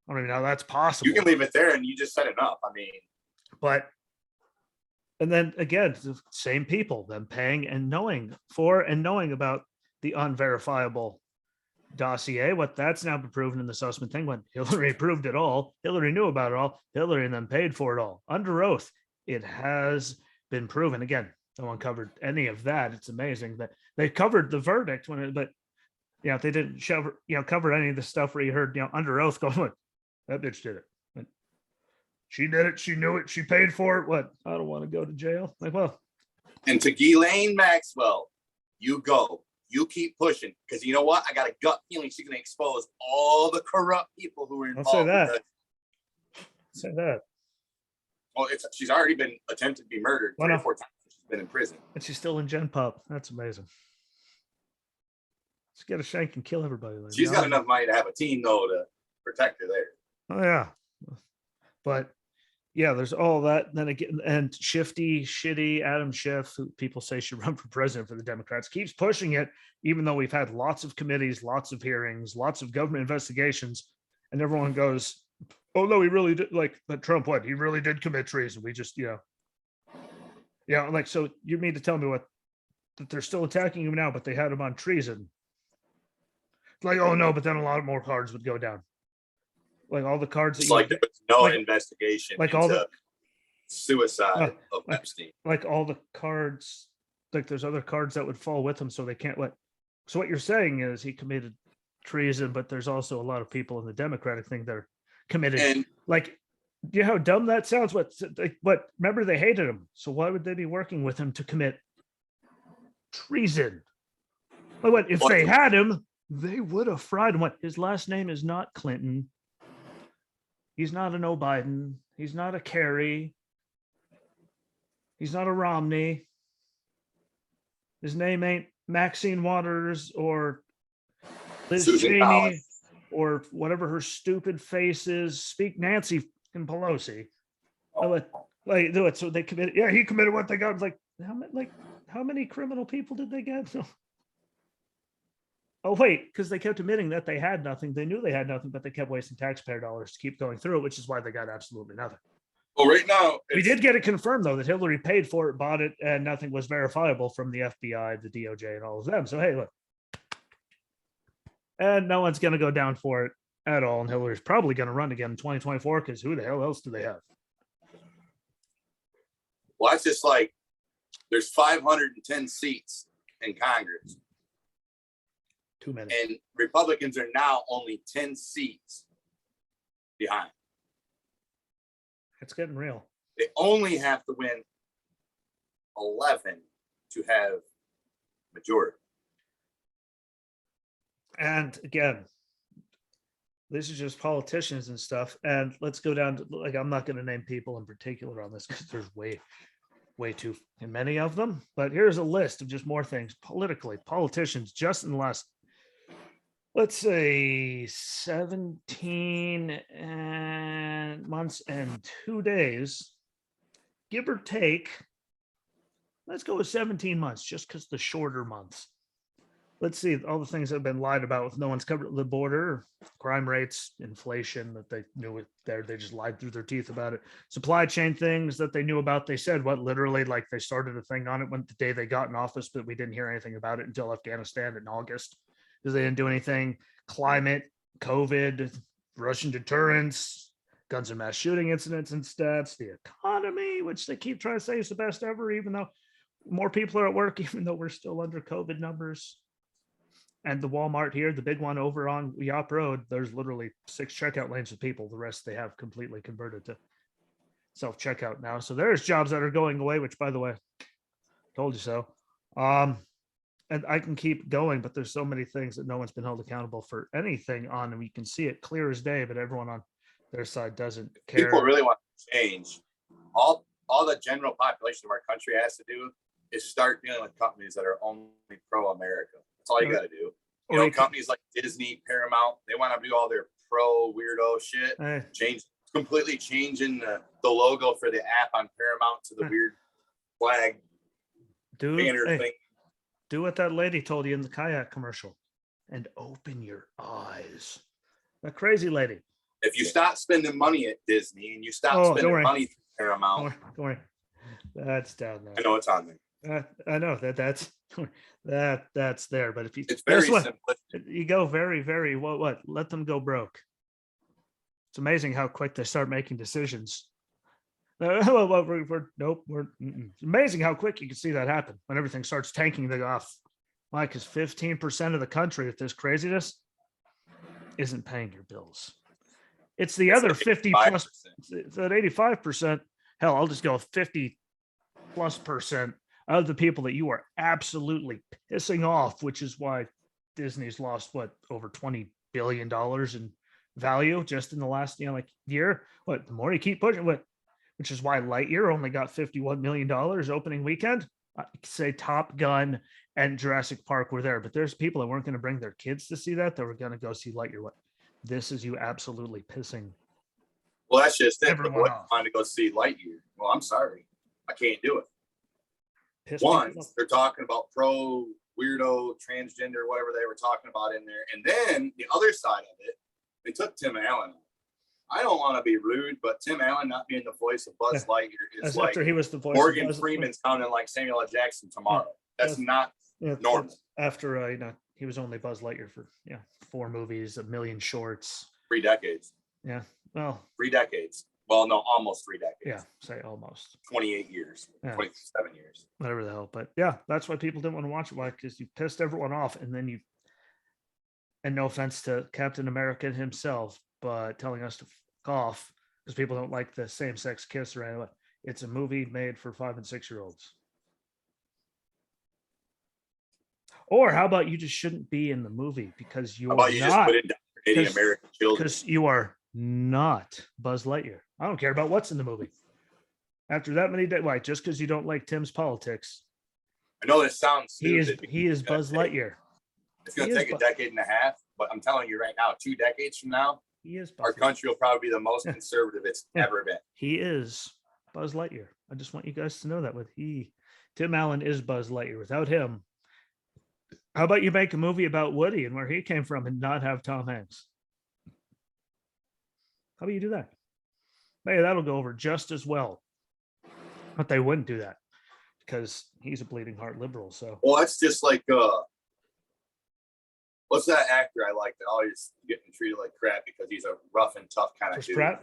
Speaker 1: I don't even know how that's possible.
Speaker 2: You can leave it there and you just set it up. I mean,
Speaker 1: but. And then again, the same people, them paying and knowing about the unverifiable dossier. What that's now been proven in the Sussman thing, when Hillary approved it all, Hillary knew about it all, Hillary and them paid for it all under oath. It has been proven. Again, no one covered any of that. It's amazing that they covered the verdict but if they didn't cover any of the stuff where you heard, under oath going, look, that bitch did it. She did it. She knew it. She paid for it. What? I don't want to go to jail. Like, well.
Speaker 2: And to Ghislaine Maxwell, you go. You keep pushing. Because you know what? I got a gut feeling she's going to expose all the corrupt people who were involved.
Speaker 1: I'll say that. Say that.
Speaker 2: Well, she's already been attempted to be murdered 3 or 4 times. She's been in prison.
Speaker 1: And she's still in Gen Pop. That's amazing. Just get a shank and kill everybody.
Speaker 2: She's got enough money to have a team, though, to protect her there.
Speaker 1: Oh, yeah. But yeah, there's all that. Then again, and shitty Adam Schiff, who people say should run for president for the Democrats, keeps pushing it, even though we've had lots of committees, lots of hearings, lots of government investigations, and everyone goes, "Oh no, he really did." Like, but Trump, what? He really did commit treason. We just, like, so you mean to tell me that they're still attacking him now, but they had him on treason? It's like, oh no, but then a lot more cards would go down. Like all the cards.
Speaker 2: It's like there was no investigation
Speaker 1: like
Speaker 2: into
Speaker 1: all the
Speaker 2: suicide of Epstein.
Speaker 1: Like all the cards, like there's other cards that would fall with him, so they can't let. So what you're saying is he committed treason, but there's also a lot of people in the Democratic thing that are committed. And like, you know how dumb that sounds? What? Remember, they hated him, so why would they be working with him to commit treason? But what if they had him? They would have fried him. What? His last name is not Clinton. He's not an O'Biden. He's not a Kerry. He's not a Romney. His name ain't Maxine Waters or Liz Cheney or whatever her stupid face is. Speak Nancy and Pelosi. Like do it. So they committed. Yeah, he committed what they got. It's like how many criminal people did they get? Oh, wait, because they kept admitting that they had nothing. They knew they had nothing, but they kept wasting taxpayer dollars to keep going through it, which is why they got absolutely nothing.
Speaker 2: Well, right now,
Speaker 1: we did get it confirmed, though, that Hillary paid for it, bought it, and nothing was verifiable from the FBI, the DOJ, and all of them. So, hey, look. And no one's going to go down for it at all. And Hillary's probably going to run again in 2024 because who the hell else do they have?
Speaker 2: Well, it's just like there's 510 seats in Congress.
Speaker 1: Too many.
Speaker 2: And Republicans are now only 10 seats behind.
Speaker 1: It's getting real.
Speaker 2: They only have to win 11 to have majority.
Speaker 1: And again, this is just politicians and stuff. And let's go down to, like, I'm not going to name people in particular on this because there's way too many of them. But here's a list of just more things politically. Politicians just in the last, let's say, 17 months and 2 days, give or take. Let's go with 17 months just because the shorter months. Let's see all the things that have been lied about with no one's covered: the border, crime rates, inflation that they knew it there. They just lied through their teeth about it. Supply chain things that they knew about. They said literally like they started a thing on it when the day they got in office, but we didn't hear anything about it until Afghanistan in August because they didn't do anything. Climate, COVID, Russian deterrence, guns and mass shooting incidents and stats, the economy, which they keep trying to say is the best ever, even though more people are at work, even though we're still under COVID numbers. And the Walmart here, the big one over on Yop Road, there's literally 6 checkout lanes with people. The rest they have completely converted to self-checkout now. So there's jobs that are going away, which by the way, told you so. And I can keep going, but there's so many things that no one's been held accountable for anything on, and we can see it clear as day, but everyone on their side doesn't care.
Speaker 2: People really want to change. All the general population of our country has to do is start dealing with companies that are only pro-America. That's all you got to do. You know, companies like Disney, Paramount, they want to do all their pro-weirdo shit. Completely changing the logo for the app on Paramount to the weird flag banner thing.
Speaker 1: Do what that lady told you in the kayak commercial and open your eyes. That crazy lady.
Speaker 2: If you stop spending money at Disney and you stop spending money at Paramount.
Speaker 1: Don't worry. That's down there.
Speaker 2: I know it's on there.
Speaker 1: I know that's there. But if you,
Speaker 2: it's very simple.
Speaker 1: You go very, very, what? Let them go broke. It's amazing how quick they start making decisions. It's amazing how quick you can see that happen when everything starts tanking. They go off. Why? Because 15% of the country with this craziness isn't paying your bills. It's the other 50 plus, that 85%. Hell, I'll just go 50 plus percent of the people that you are absolutely pissing off, which is why Disney's lost over $20 billion in value just in the last year. The more you keep pushing, which is why Lightyear only got $51 million opening weekend. I say Top Gun and Jurassic Park were there, but there's people that weren't going to bring their kids to see that. They were going to go see Lightyear. This is you absolutely pissing.
Speaker 2: Well, that's just it.
Speaker 1: Everyone off.
Speaker 2: Trying to go see Lightyear. Well, I'm sorry, I can't do it. One, they're talking about pro weirdo transgender, whatever they were talking about in there, and then the other side of it, they took Tim Allen. I don't want to be rude, but Tim Allen not being the voice of Buzz Lightyear is like
Speaker 1: after he was the voice
Speaker 2: Morgan Freeman sounding like Samuel L. Jackson tomorrow. That's not normal.
Speaker 1: After he was only Buzz Lightyear for 4 movies, 1 million shorts,
Speaker 2: 3 decades.
Speaker 1: Yeah, well,
Speaker 2: 3 decades. Well, no, almost 3 decades.
Speaker 1: Yeah, say almost
Speaker 2: 28 years, 27 years,
Speaker 1: whatever the hell. But yeah, that's why people didn't want to watch it. Why? Because you pissed everyone off, and then you. And no offense to Captain America himself, but telling us to fuck off because people don't like the same-sex kiss or anything. It's a movie made for 5 and 6-year-olds. Or how about you just shouldn't be in the movie because you are
Speaker 2: just put indoctrinating American children?
Speaker 1: Because you are not Buzz Lightyear. I don't care about what's in the movie. After that many days, why? Just because you don't like Tim's politics.
Speaker 2: I know this sounds stupid.
Speaker 1: He is Buzz Lightyear.
Speaker 2: It's going to take a decade and a half, but I'm telling you right now, 2 decades from now, our country will probably be the most conservative it's ever been.
Speaker 1: He is Buzz Lightyear. I just want you guys to know that Tim Allen is Buzz Lightyear. Without him, how about you make a movie about Woody and where he came from and not have Tom Hanks? How about you do that? Maybe that'll go over just as well. But they wouldn't do that because he's a bleeding heart liberal. So
Speaker 2: well, that's just like what's that actor I like that always getting treated like crap because he's a rough and tough kind of dude?
Speaker 1: Pratt?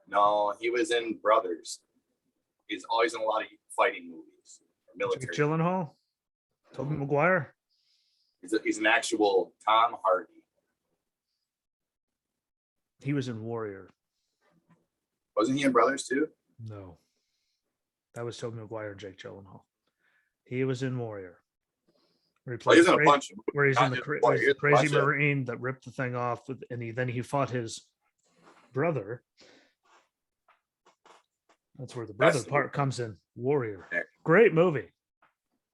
Speaker 2: No, he was in Brothers. He's always in a lot of fighting movies. Military.
Speaker 1: Jake Gyllenhaal? Tobey Maguire?
Speaker 2: He's an actual Tom Hardy.
Speaker 1: He was in Warrior.
Speaker 2: Wasn't he in Brothers too?
Speaker 1: No. That was Tobey Maguire and Jake Gyllenhaal. He was in Warrior.
Speaker 2: He's in a bunch of movies.
Speaker 1: Where he's in the crazy Marine that ripped the thing off with, and then he fought his brother. That's where the brother part comes in. Warrior. Great movie.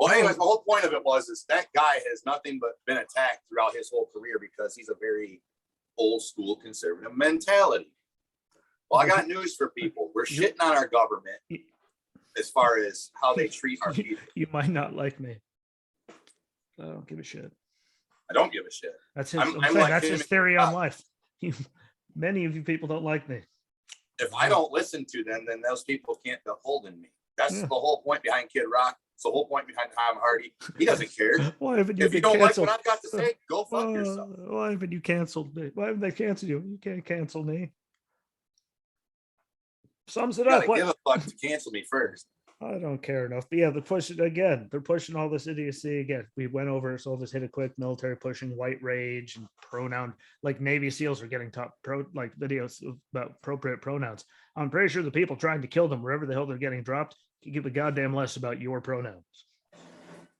Speaker 2: Well, anyways, the whole point of it is that guy has nothing but been attacked throughout his whole career because he's a very old school conservative mentality. Well, I got news for people. We're shitting on our government as far as how they treat our people.
Speaker 1: You might not like me. I don't give a shit.
Speaker 2: I don't give a shit.
Speaker 1: That's his. That's his theory on life. Many of you people don't like me.
Speaker 2: If I don't listen to them, then those people can't be holding me. That's the whole point behind Kid Rock. It's the whole point behind Tom Hardy. He doesn't care.
Speaker 1: Why haven't you
Speaker 2: if you don't
Speaker 1: canceled?
Speaker 2: like what I've got to say, go fuck yourself.
Speaker 1: Why haven't you canceled me? Why haven't they canceled you? You can't cancel me. Sums it up.
Speaker 2: Give a fuck to cancel me first.
Speaker 1: I don't care enough. But yeah, they're pushing again. They're pushing all this idiocy again. We went over, so I'll just hit a quick military pushing white rage and pronoun. Like Navy SEALs are getting top pro like videos about appropriate pronouns. I'm pretty sure the people trying to kill them wherever the hell they're getting dropped can give a goddamn less about your pronouns.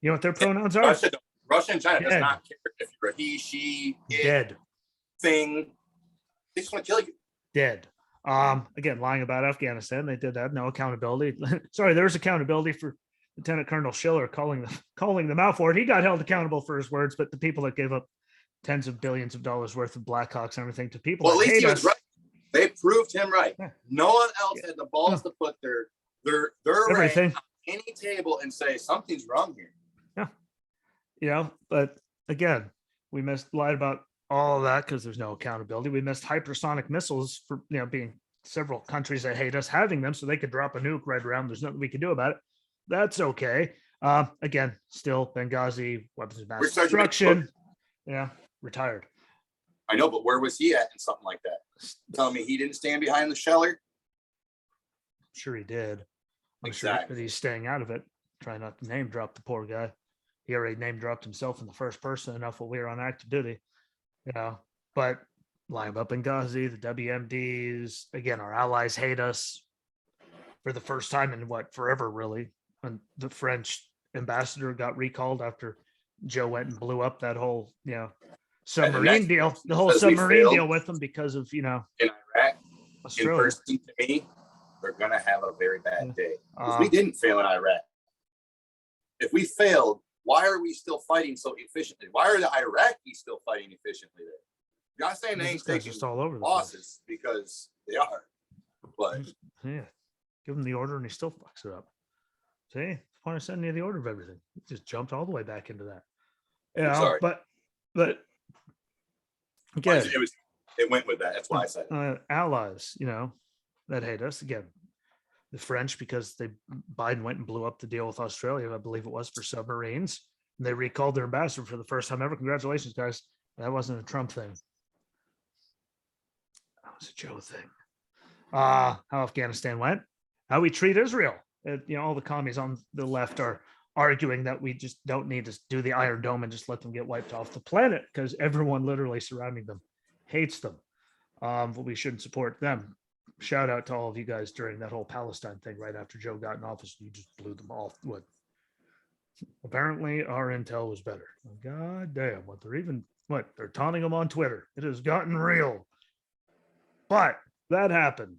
Speaker 1: You know what their pronouns are?
Speaker 2: Russia and China does
Speaker 1: Dead.
Speaker 2: not care if you're a he, she, it,
Speaker 1: Dead.
Speaker 2: thing. They just want to kill you.
Speaker 1: Dead. Again, lying about Afghanistan, they did that. No accountability. Sorry, there's accountability for Lieutenant Colonel Schiller calling them out for it. He got held accountable for his words, but the people that gave up tens of billions of dollars worth of Blackhawks and everything to people,
Speaker 2: well,
Speaker 1: that
Speaker 2: at least
Speaker 1: hate
Speaker 2: he was
Speaker 1: us,
Speaker 2: right. They proved him right.
Speaker 1: Yeah.
Speaker 2: No one else had the balls to put their
Speaker 1: everything
Speaker 2: on any table and say something's wrong here.
Speaker 1: Yeah, you know. But again, we lied about all of that because there's no accountability. We missed hypersonic missiles for being several countries that hate us having them, so they could drop a nuke right around. There's nothing we can do about it. That's okay. Again, still Benghazi, weapons of mass destruction. Yeah, retired.
Speaker 2: I know, but where was he at in something like that? Tell me he didn't stand behind the Scheller?
Speaker 1: Sure he did. I'm
Speaker 2: exactly.
Speaker 1: sure that he's staying out of it. Try not to name drop the poor guy. He already name dropped himself in the first person enough while we were on active duty. But lying about Benghazi, the WMDs, again, our allies hate us for the first time in forever, really. And the French ambassador got recalled after Joe went and blew up that whole, submarine deal, the whole submarine deal with them because of, in
Speaker 2: Iraq,
Speaker 1: Australia.
Speaker 2: In person to me, they're going to have a very bad day. Because we didn't fail in Iraq. If we failed, why are we still fighting so efficiently? Why are the Iraqis still fighting efficiently there? Not saying they ain't taking
Speaker 1: all over
Speaker 2: losses because they are, but
Speaker 1: yeah, give him the order and he still fucks it up. See, why am I sending you the order of everything? He just jumped all the way back into that.
Speaker 2: Sorry.
Speaker 1: But again,
Speaker 2: it went with that. That's why I said it.
Speaker 1: Allies, that hate us again. The French, because Biden went and blew up the deal with Australia, I believe it was, for submarines. And they recalled their ambassador for the first time ever. Congratulations, guys. That wasn't a Trump thing. That was a Joe thing. How Afghanistan went, how we treat Israel. All the commies on the left are arguing that we just don't need to do the Iron Dome and just let them get wiped off the planet because everyone literally surrounding them hates them. But we shouldn't support them. Shout out to all of you guys during that whole Palestine thing right after Joe got in office. You just blew them off. Apparently our intel was better. God damn, they're taunting them on Twitter. It has gotten real. But that happened.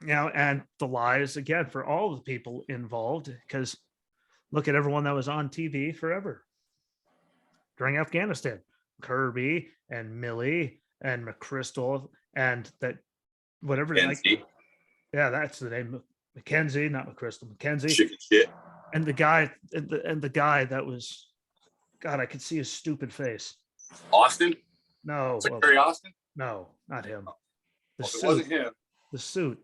Speaker 1: And the lies again for all the people involved, because look at everyone that was on TV forever during Afghanistan. Kirby and Millie and McChrystal and that whatever. Yeah, that's the name. Mackenzie, not McChrystal. Mackenzie.
Speaker 2: Chicken shit.
Speaker 1: And the guy that was, God, I could see his stupid face.
Speaker 2: Austin?
Speaker 1: No.
Speaker 2: Secretary Austin?
Speaker 1: No, not him.
Speaker 2: It wasn't him.
Speaker 1: The suit.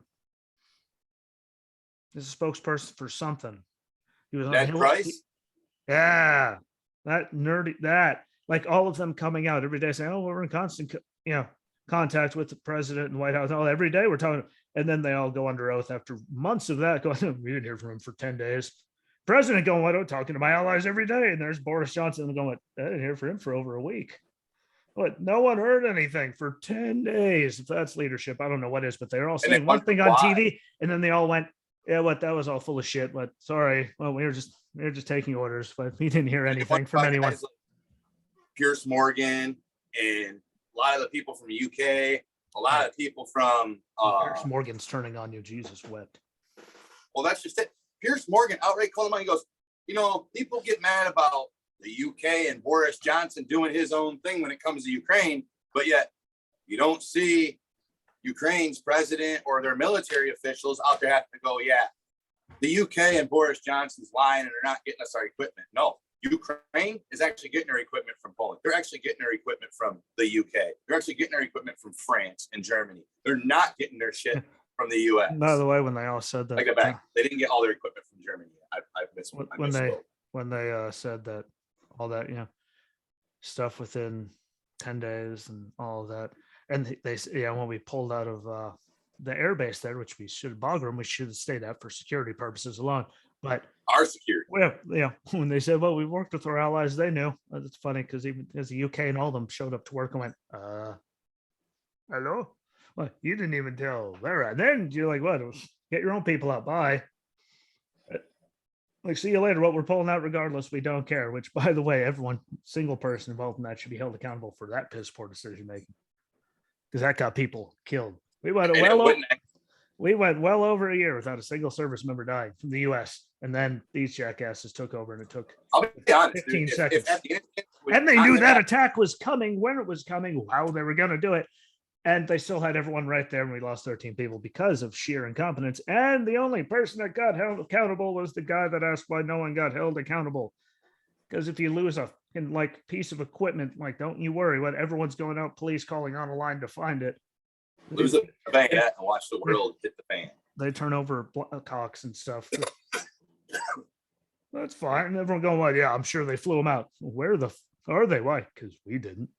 Speaker 1: This is a spokesperson for something. He was
Speaker 2: Ned Price?
Speaker 1: Yeah. That nerdy, like all of them coming out every day saying, oh, we're in constant, contact with the president and White House. Oh, every day we're talking. And then they all go under oath after months of that going, we didn't hear from him for 10 days. President going, what? I'm talking to my allies every day. And there's Boris Johnson going, I didn't hear from him for over a week. But no one heard anything for 10 days. If that's leadership, I don't know what is, but they're all saying one thing on TV. And then they all went, yeah, that was all full of shit. But sorry. Well, we were just taking orders, but we didn't hear anything from anyone.
Speaker 2: Like Pierce Morgan and a lot of the people from the UK, a lot of people from
Speaker 1: Pierce Morgan's turning on you. Jesus wept.
Speaker 2: Well, that's just it. Pierce Morgan outright called him out. He goes, people get mad about the UK and Boris Johnson doing his own thing when it comes to Ukraine, but yet you don't see Ukraine's president or their military officials out there having to go, yeah, the UK and Boris Johnson's lying and they're not getting us our equipment. No, Ukraine is actually getting their equipment from Poland. They're actually getting their equipment from the UK. They're actually getting their equipment from France and Germany. They're not getting their shit from the US.
Speaker 1: By the way, when they all said that,
Speaker 2: they didn't get all their equipment from Germany. I missed one.
Speaker 1: When they said that all that, stuff within 10 days and all of that. And they when we pulled out of the air base there, which we should Bagram, we should have stayed at for security purposes alone. But
Speaker 2: Our security.
Speaker 1: well, yeah, when they said, well, we worked with our allies, they knew. It's funny because even as the UK and all of them showed up to work and went, hello? Well, you didn't even tell Lara. Then you're like, what? Get your own people out. Bye. Like, see you later. What we're pulling out regardless, we don't care. Which, by the way, everyone, single person involved in that should be held accountable for that piss poor decision making. Because that got people killed. We went well over a year without a single service member dying from the US. And then these jackasses took over and it took
Speaker 2: I'll be honest,
Speaker 1: 15
Speaker 2: dude,
Speaker 1: seconds.
Speaker 2: And
Speaker 1: they knew that attack was coming, when it was coming, how they were going to do it. And they still had everyone right there, and we lost 13 people because of sheer incompetence. And the only person that got held accountable was the guy that asked why no one got held accountable. Because if you lose a piece of equipment, like, don't you worry, what everyone's going out, police calling on a line to find it.
Speaker 2: Lose a bayonet and watch the world hit the fan.
Speaker 1: They turn over cocks and stuff. That's fine. And everyone going, well, yeah, I'm sure they flew them out. Where the are they? Why? Because we didn't.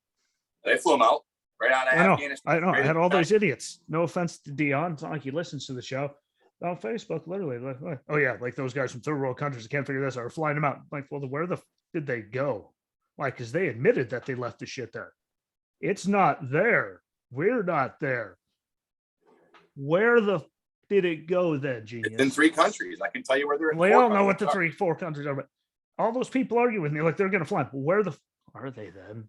Speaker 2: They flew them out right out of Afghanistan.
Speaker 1: I know. I had all those idiots. No offense to Dion. It's not like he listens to the show. On Facebook, literally. Like, oh, yeah, like those guys from third world countries that can't figure this out are flying them out. Like, well, where the did they go? Why? Because they admitted that they left the shit there. It's not there. We're not there. Where the did it go then, genius?
Speaker 2: It's in 3 countries. I can tell you where they're in.
Speaker 1: We all know what the 4 countries are, but all those people argue with me like they're going to fly. Where the are they then?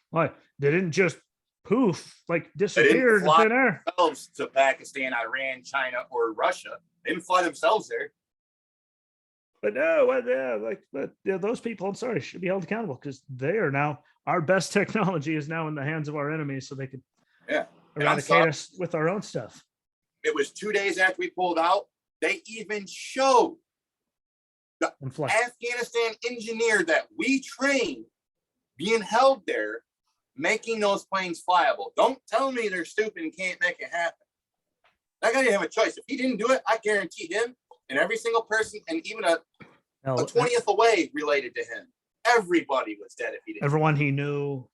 Speaker 1: Why? They didn't just poof, like disappear in thin air.
Speaker 2: To Pakistan, Iran, China, or Russia. They didn't fly themselves there.
Speaker 1: But no, but those people, I'm sorry, should be held accountable because they are now, our best technology is now in the hands of our enemies, so they could eradicate us with our own stuff.
Speaker 2: It was 2 days after we pulled out. They even showed the Afghanistan engineer that we trained being held there, making those planes flyable. Don't tell me they're stupid and can't make it happen. That guy didn't have a choice. If he didn't do it, I guarantee him and every single person, and even a 20th away related to him, everybody was dead if he didn't.
Speaker 1: Everyone he knew.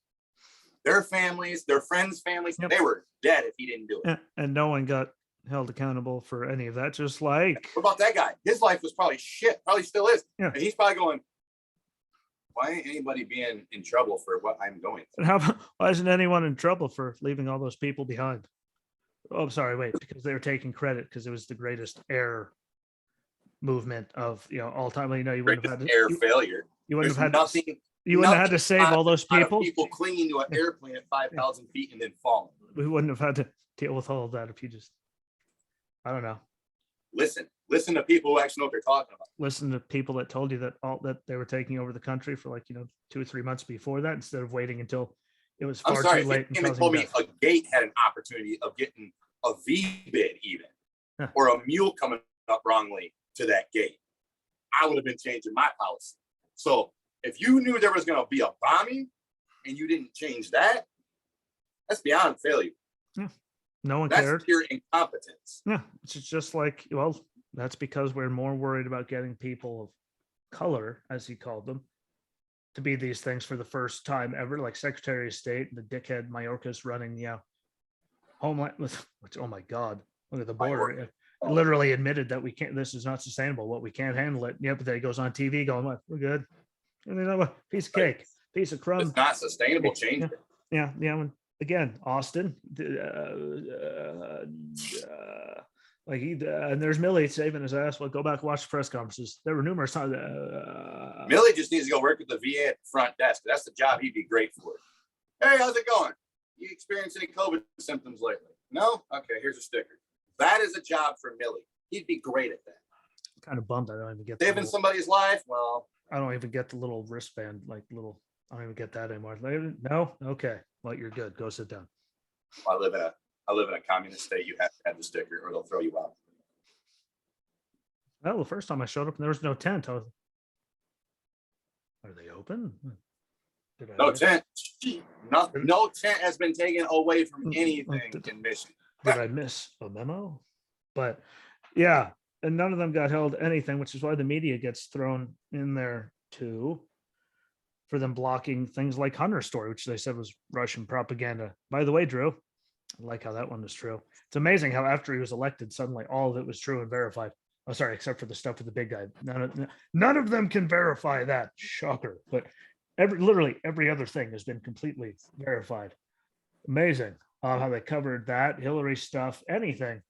Speaker 2: Their families, their friends' families, they were dead if he didn't do it.
Speaker 1: And no one got held accountable for any of that. Just like,
Speaker 2: what about that guy? His life was probably shit, probably still is. Yeah. And he's probably going, why ain't anybody being in trouble for what I'm going through?
Speaker 1: And why isn't anyone in trouble for leaving all those people behind? Oh, I'm sorry, wait, because they were taking credit because it was the greatest air movement of all time. You wouldn't have had
Speaker 2: failure.
Speaker 1: You wouldn't have had you wouldn't have had to save all those people.
Speaker 2: People clinging to an airplane at 5,000 feet and then falling.
Speaker 1: We wouldn't have had to deal with all of that if you just, I don't know.
Speaker 2: Listen to people who actually know what they're talking about.
Speaker 1: Listen to people that told you that they were taking over the country for 2 or 3 months before that, instead of waiting until it was far too late.
Speaker 2: And they told me a gate had an opportunity of getting a V bid even, or a mule coming up wrongly to that gate. I would have been changing my policy. So if you knew there was going to be a bombing and you didn't change that, that's beyond failure.
Speaker 1: Yeah. No one cared.
Speaker 2: That's pure incompetence.
Speaker 1: Yeah, it's just like, well, that's because we're more worried about getting people of color, as he called them, to be these things for the first time ever, like Secretary of State, the dickhead Mayorkas running, Homeland, which, oh my God, look at the border. Literally admitted that we can't, this is not sustainable, what we can't handle it. But then he goes on TV going, what, we're good. And piece of cake, piece of crumb.
Speaker 2: It's not sustainable, change it.
Speaker 1: Yeah. Again, Austin, and there's Millie saving his ass. Well, go back and watch the press conferences. There were numerous times.
Speaker 2: Millie just needs to go work at the VA at the front desk. That's the job he'd be great for. Hey, how's it going? You experienced any COVID symptoms lately? No? Okay, here's a sticker. That is a job for Millie. He'd be great at that.
Speaker 1: I'm kind of bummed I don't even get
Speaker 2: saving somebody's life. Well,
Speaker 1: I don't even get the little wristband, I don't even get that anymore. No, okay. Well, you're good. Go sit down.
Speaker 2: I live in a communist state. You have to have the sticker, or they'll throw you out.
Speaker 1: Well, the first time I showed up, and there was no tent. Are they open?
Speaker 2: No tent. No tent has been taken away from anything in Michigan.
Speaker 1: Did I miss a memo? But yeah, and none of them got held anything, which is why the media gets thrown in there too, for them blocking things like Hunter's story, which they said was Russian propaganda. By the way, Drew, I like how that one was true. It's amazing how after he was elected, suddenly all of it was true and verified. Oh, sorry, except for the stuff with the big guy. None of them can verify that. Shocker. But literally every other thing has been completely verified. Amazing how they covered that Hillary stuff, anything.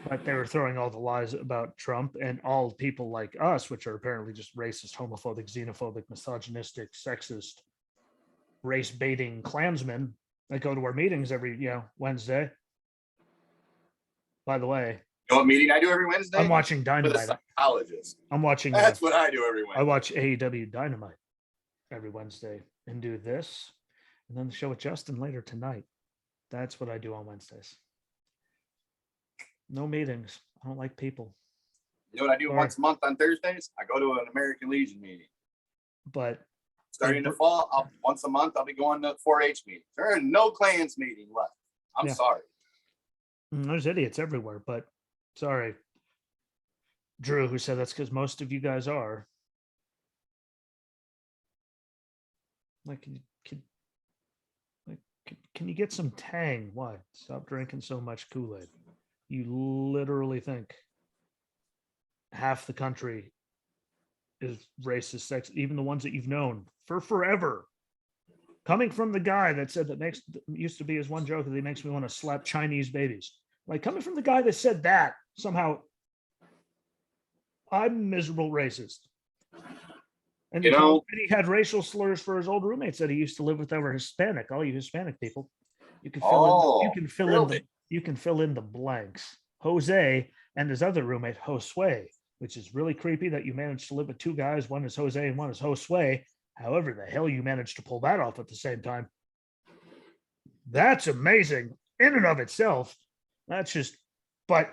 Speaker 1: But they were throwing all the lies about Trump and all people like us, which are apparently just racist, homophobic, xenophobic, misogynistic, sexist, race baiting Klansmen that go to our meetings every Wednesday. By the way,
Speaker 2: You know what meeting I do every Wednesday?
Speaker 1: I'm watching
Speaker 2: With a
Speaker 1: Dynamite.
Speaker 2: psychologist.
Speaker 1: I'm watching.
Speaker 2: That's what I do every
Speaker 1: I
Speaker 2: Wednesday.
Speaker 1: watch AEW Dynamite every Wednesday and do this, and then the show with Justin later tonight. That's what I do on Wednesdays. No meetings. I don't like people.
Speaker 2: You know what I do
Speaker 1: Sorry.
Speaker 2: once a month on Thursdays? I go to an American Legion meeting.
Speaker 1: But
Speaker 2: Starting the fall, once a month, I'll be going to 4-H meetings. There are no clans meeting left. I'm sorry.
Speaker 1: There's idiots everywhere, but sorry. Drew, who said that's because most of you guys are. Like, can you get some tang? Why? Stop drinking so much Kool-Aid. You literally think half the country is racist, sex, even the ones that you've known for forever. Coming from the guy that said that used to be his one joke that he makes me want to slap Chinese babies. Like, coming from the guy that said that, somehow I'm miserable racist. And he had racial slurs for his old roommates that he used to live with that were Hispanic. All you Hispanic people, you can fill in the blanks. Jose and his other roommate Josue, which is really creepy that you managed to live with two guys. One is Jose and one is Josue. However, the hell you managed to pull that off at the same time. That's amazing in and of itself. That's just, but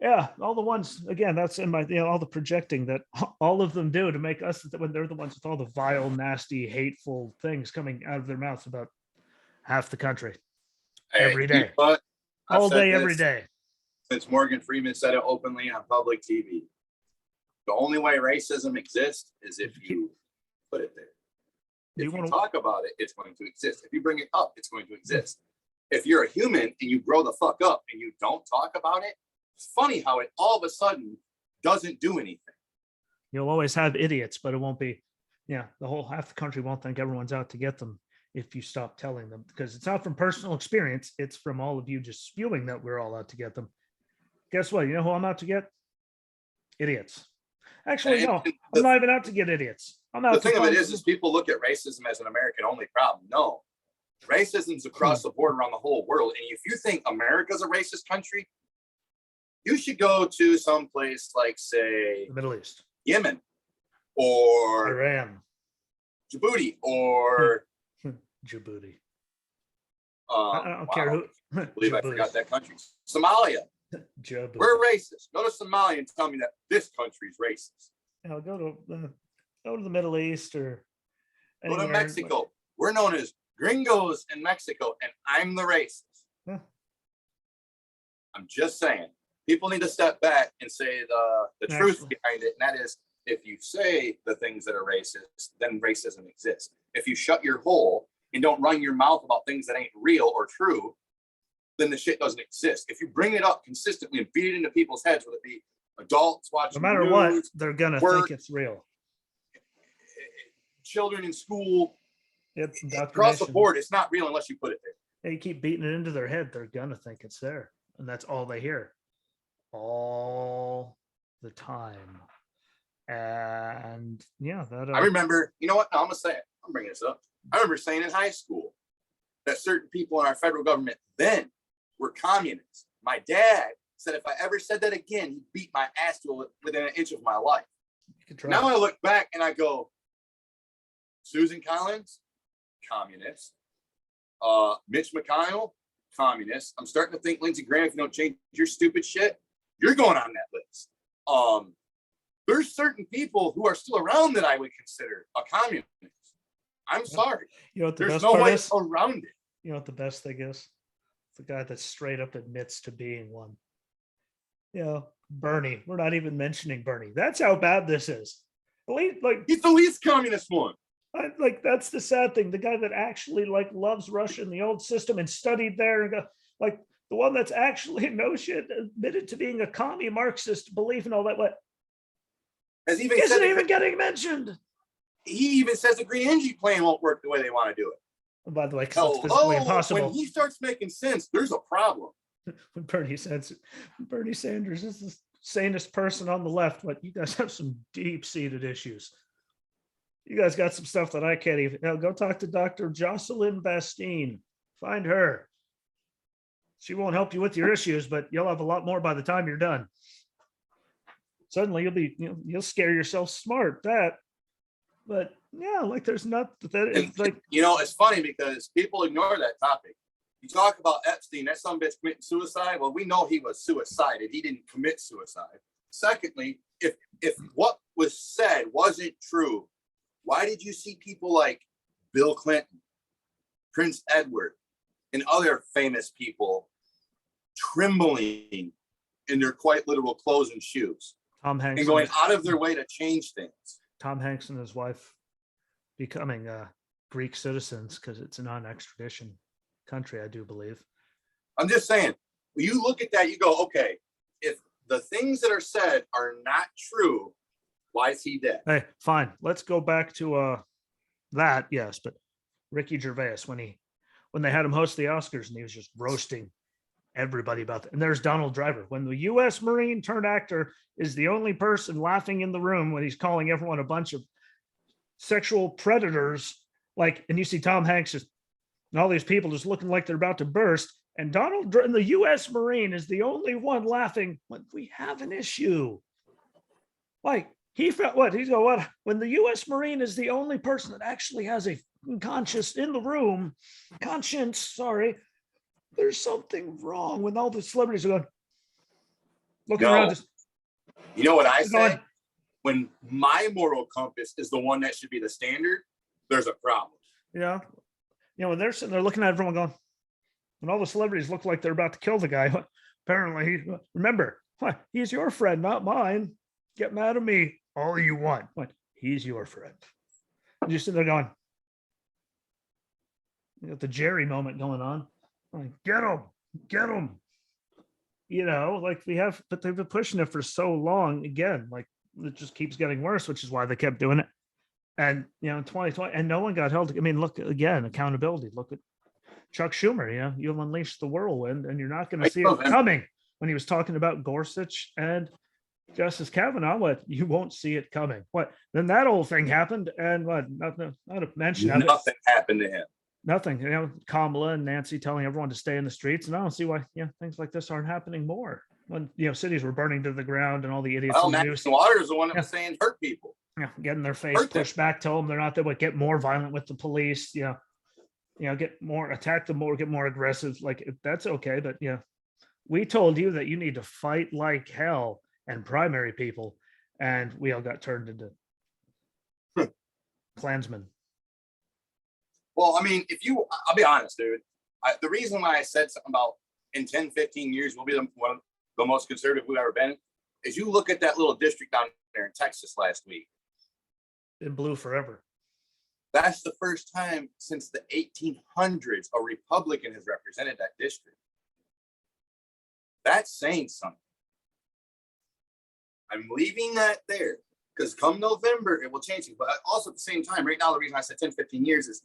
Speaker 1: yeah, all the ones, again, that's in my, all the projecting that all of them do to make us, when they're the ones with all the vile, nasty, hateful things coming out of their mouths about half the country. Every day.
Speaker 2: But
Speaker 1: all day, every day.
Speaker 2: Since Morgan Freeman said it openly on public TV. The only way racism exists is if you put it there. If you talk about it, it's going to exist. If you bring it up, it's going to exist. If you're a human and you grow the fuck up and you don't talk about it, it's funny how it all of a sudden doesn't do anything.
Speaker 1: You'll always have idiots, but it won't be, the whole half the country won't think everyone's out to get them if you stop telling them, because it's not from personal experience. It's from all of you just spewing that we're all out to get them. Guess what? You know who I'm out to get? Idiots. Actually, no, I'm not even out to get idiots. I'm out.
Speaker 2: The thing of it is people look at racism as an American only problem. No, racism's across the board around the whole world. And if you think America's a racist country, you should go to some place like, say,
Speaker 1: the Middle East,
Speaker 2: Yemen, or
Speaker 1: Iran,
Speaker 2: Djibouti, or
Speaker 1: Djibouti.
Speaker 2: I
Speaker 1: don't care who.
Speaker 2: I believe I forgot that country. Somalia.
Speaker 1: Djibouti.
Speaker 2: We're racist. Go to Somalia and tell me that this country's racist.
Speaker 1: Go to the Middle East or
Speaker 2: go to Mexico. We're known as gringos in Mexico, and I'm the racist.
Speaker 1: Yeah.
Speaker 2: I'm just saying. People need to step back and say the truth behind it, and that is, if you say the things that are racist, then racism exists. If you shut your hole and don't run your mouth about things that ain't real or true, then the shit doesn't exist. If you bring it up consistently and beat it into people's heads, whether it be adults watching,
Speaker 1: no matter news, what, they're gonna think it's real.
Speaker 2: Children in school, across the board, it's not real unless you put it there.
Speaker 1: You keep beating it into their head, they're gonna think it's there, and that's all they hear all the time. And
Speaker 2: I remember, you know what? No, I'm gonna say it. I'm bringing this up. I remember saying in high school that certain people in our federal government then were communists. My dad said if I ever said that again, he'd beat my ass to within an inch of my life. Now I look back and I go, Susan Collins, communist. Mitch McConnell, communist. I'm starting to think, Lindsey Graham, if you don't change your stupid shit, you're going on that list. There's certain people who are still around that I would consider a communist. I'm sorry. There's no way around it.
Speaker 1: You know what the best thing is? The guy that straight up admits to being one. Bernie. We're not even mentioning Bernie. That's how bad this is.
Speaker 2: He's the least communist one.
Speaker 1: That's the sad thing. The guy that actually loves Russia and the old system and studied there and like the one that's actually no shit admitted to being a commie Marxist, believing all that. What
Speaker 2: Has even
Speaker 1: isn't
Speaker 2: said
Speaker 1: even getting mentioned?
Speaker 2: he even says the green energy plan won't work the way they want to do it.
Speaker 1: And by the way, because it's physically impossible.
Speaker 2: When he starts making sense, there's a problem.
Speaker 1: When Bernie Sanders is the sanest person on the left, but you guys have some deep-seated issues. You guys got some stuff that I can't even. Now go talk to Dr. Jocelyn Bastine. Find her. She won't help you with your issues, but you'll have a lot more by the time you're done. Suddenly you'll scare yourself smart. But yeah, like there's not that. It's like,
Speaker 2: it's funny because people ignore that topic. You talk about Epstein, that some bitch committing suicide. Well, we know he was suicided. He didn't commit suicide. Secondly, if what was said wasn't true, why did you see people like Bill Clinton, Prince Edward, and other famous people trembling in their quite literal clothes and shoes?
Speaker 1: Tom Hanks
Speaker 2: and going out of their way to change things.
Speaker 1: Tom Hanks and his wife becoming Greek citizens because it's a non-extradition country, I do believe.
Speaker 2: I'm just saying, when you look at that, you go, okay, if the things that are said are not true, why is he dead?
Speaker 1: Hey, fine. Let's go back to that. Yes, but Ricky Gervais, when they had him host the Oscars and he was just roasting everybody about that. And there's Donald Driver. When the U.S. Marine turned actor is the only person laughing in the room when he's calling everyone a bunch of sexual predators, and you see Tom Hanks just, and all these people just looking like they're about to burst. And the U.S. Marine is the only one laughing when we have an issue. Like he felt what? He's going, what? When the U.S. Marine is the only person that actually has a conscience in the room, sorry, there's something wrong when all the celebrities are going, looking around. Just,
Speaker 2: you know what I say? When my moral compass is the one that should be the standard, there's a problem.
Speaker 1: When they're sitting there looking at everyone going, when all the celebrities look like they're about to kill the guy, apparently, remember, he's your friend, not mine. Get mad at me all you want. He's your friend. And you're sitting there going, you got the Jerry moment going on. Get him. But they've been pushing it for so long. Again, it just keeps getting worse, which is why they kept doing it. And, in 2020, and no one got held. I mean, look, again, accountability. Look at Chuck Schumer, you'll unleash the whirlwind and you're not going to see it coming. When he was talking about Gorsuch and Justice Kavanaugh, you won't see it coming. Then that whole thing happened and nothing, not a mention of it.
Speaker 2: Nothing happened to him.
Speaker 1: Nothing, Kamala and Nancy telling everyone to stay in the streets. And I don't see why, things like this aren't happening more. When, cities were burning to the ground and all the idiots.
Speaker 2: Well, Maxine Waters is the one that was saying hurt people.
Speaker 1: Getting their face pushed back, tell them they're not there, but get more violent with the police, get more, attack them more, get more aggressive. That's okay. But we told you that you need to fight like hell and primary people. And we all got turned into Klansmen.
Speaker 2: Well, I mean, I'll be honest, dude. The reason why I said something about in 10, 15 years, we'll be one of the most conservative we've ever been, is you look at that little district down there in Texas last week.
Speaker 1: In blue forever.
Speaker 2: That's the first time since the 1800s a Republican has represented that district. That's saying something. I'm leaving that there because come November, it will change things. But also at the same time, right now, the reason I said 10, 15 years is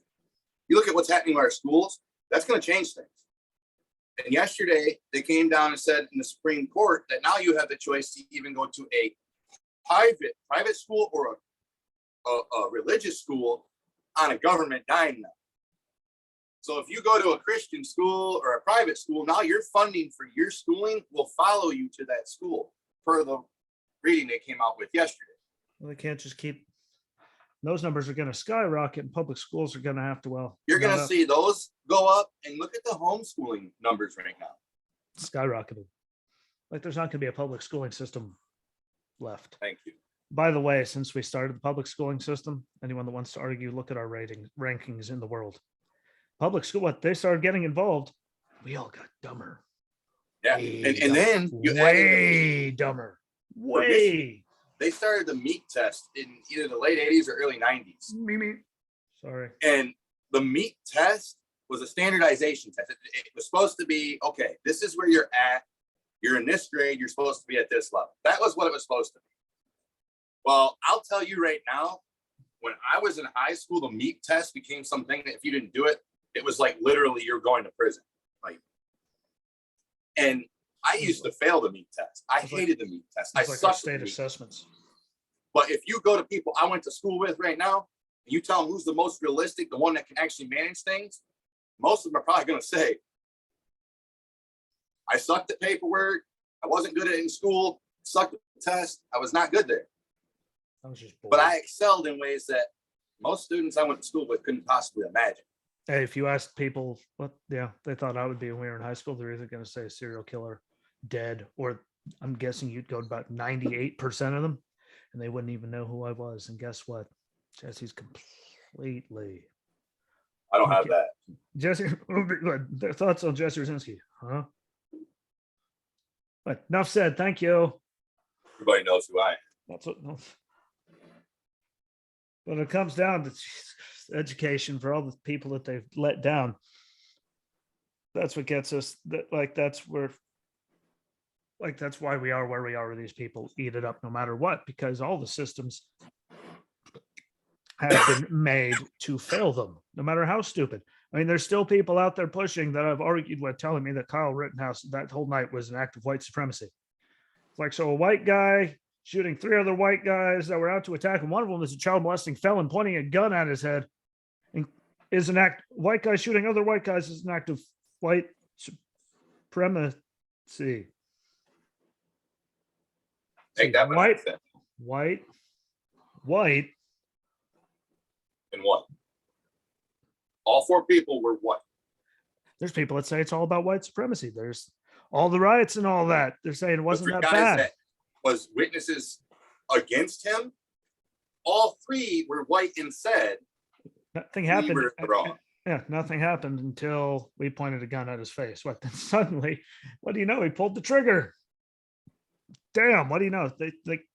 Speaker 2: you look at what's happening in our schools, that's going to change things. And yesterday, they came down and said in the Supreme Court that now you have the choice to even go to a private school or a religious school on a government dime now. So if you go to a Christian school or a private school, now your funding for your schooling will follow you to that school per the reading they came out with yesterday.
Speaker 1: Well, they can't just keep, those numbers are going to skyrocket and public schools are going to have to,
Speaker 2: you're going to see those go up, and look at the homeschooling numbers right now.
Speaker 1: Skyrocketed. There's not going to be a public schooling system left.
Speaker 2: Thank you.
Speaker 1: By the way, since we started the public schooling system, anyone that wants to argue, look at our rankings in the world. Public school, they started getting involved, we all got dumber.
Speaker 2: Yeah, and then you
Speaker 1: way dumber. Way.
Speaker 2: They started the meat test in either the late 80s or early 90s.
Speaker 1: Sorry.
Speaker 2: And the meat test was a standardization test. It was supposed to be, okay, this is where you're at. You're in this grade. You're supposed to be at this level. That was what it was supposed to be. Well, I'll tell you right now, when I was in high school, the MEP test became something that if you didn't do it, it was like literally you're going to prison. Like, and I used to fail the MEP test. I hated the MEP test. I sucked
Speaker 1: state assessments.
Speaker 2: But if you go to people I went to school with right now, and you tell them who's the most realistic, the one that can actually manage things, most of them are probably going to say, I sucked at paperwork. I wasn't good at it in school. Sucked at the test. I was not good there.
Speaker 1: I was just bored.
Speaker 2: But I excelled in ways that most students I went to school with couldn't possibly imagine.
Speaker 1: Hey, if you asked people what, they thought I would be when we were in high school, they're either going to say serial killer, dead, or I'm guessing you'd go to about 98% of them, and they wouldn't even know who I was. And guess what? Jesse's completely.
Speaker 2: I don't have that.
Speaker 1: Jesse, their thoughts on Jesse Rosinski, huh? But enough said. Thank you.
Speaker 2: Everybody knows who I am.
Speaker 1: That's what. When it comes down to education for all the people that they've let down, that's what gets us. That's why we are where we are. Where these people eat it up no matter what, because all the systems have been made to fail them, no matter how stupid. I mean, there's still people out there pushing that I've argued with, telling me that Kyle Rittenhouse that whole night was an act of white supremacy. It's like, so a white guy shooting 3 other white guys that were out to attack him. One of them is a child molesting felon pointing a gun at his head. And is an act. White guy shooting other white guys is an act of white supremacy.
Speaker 2: Take that
Speaker 1: white.
Speaker 2: And what? All 4 people were white.
Speaker 1: There's people that say it's all about white supremacy. There's all the riots and all that. They're saying it wasn't that bad.
Speaker 2: That was witnesses against him. All 3 were white and said
Speaker 1: nothing happened.
Speaker 2: We were wrong.
Speaker 1: Yeah, nothing happened until we pointed a gun at his face. What? Then suddenly, what do you know? He pulled the trigger. Damn, what do you know?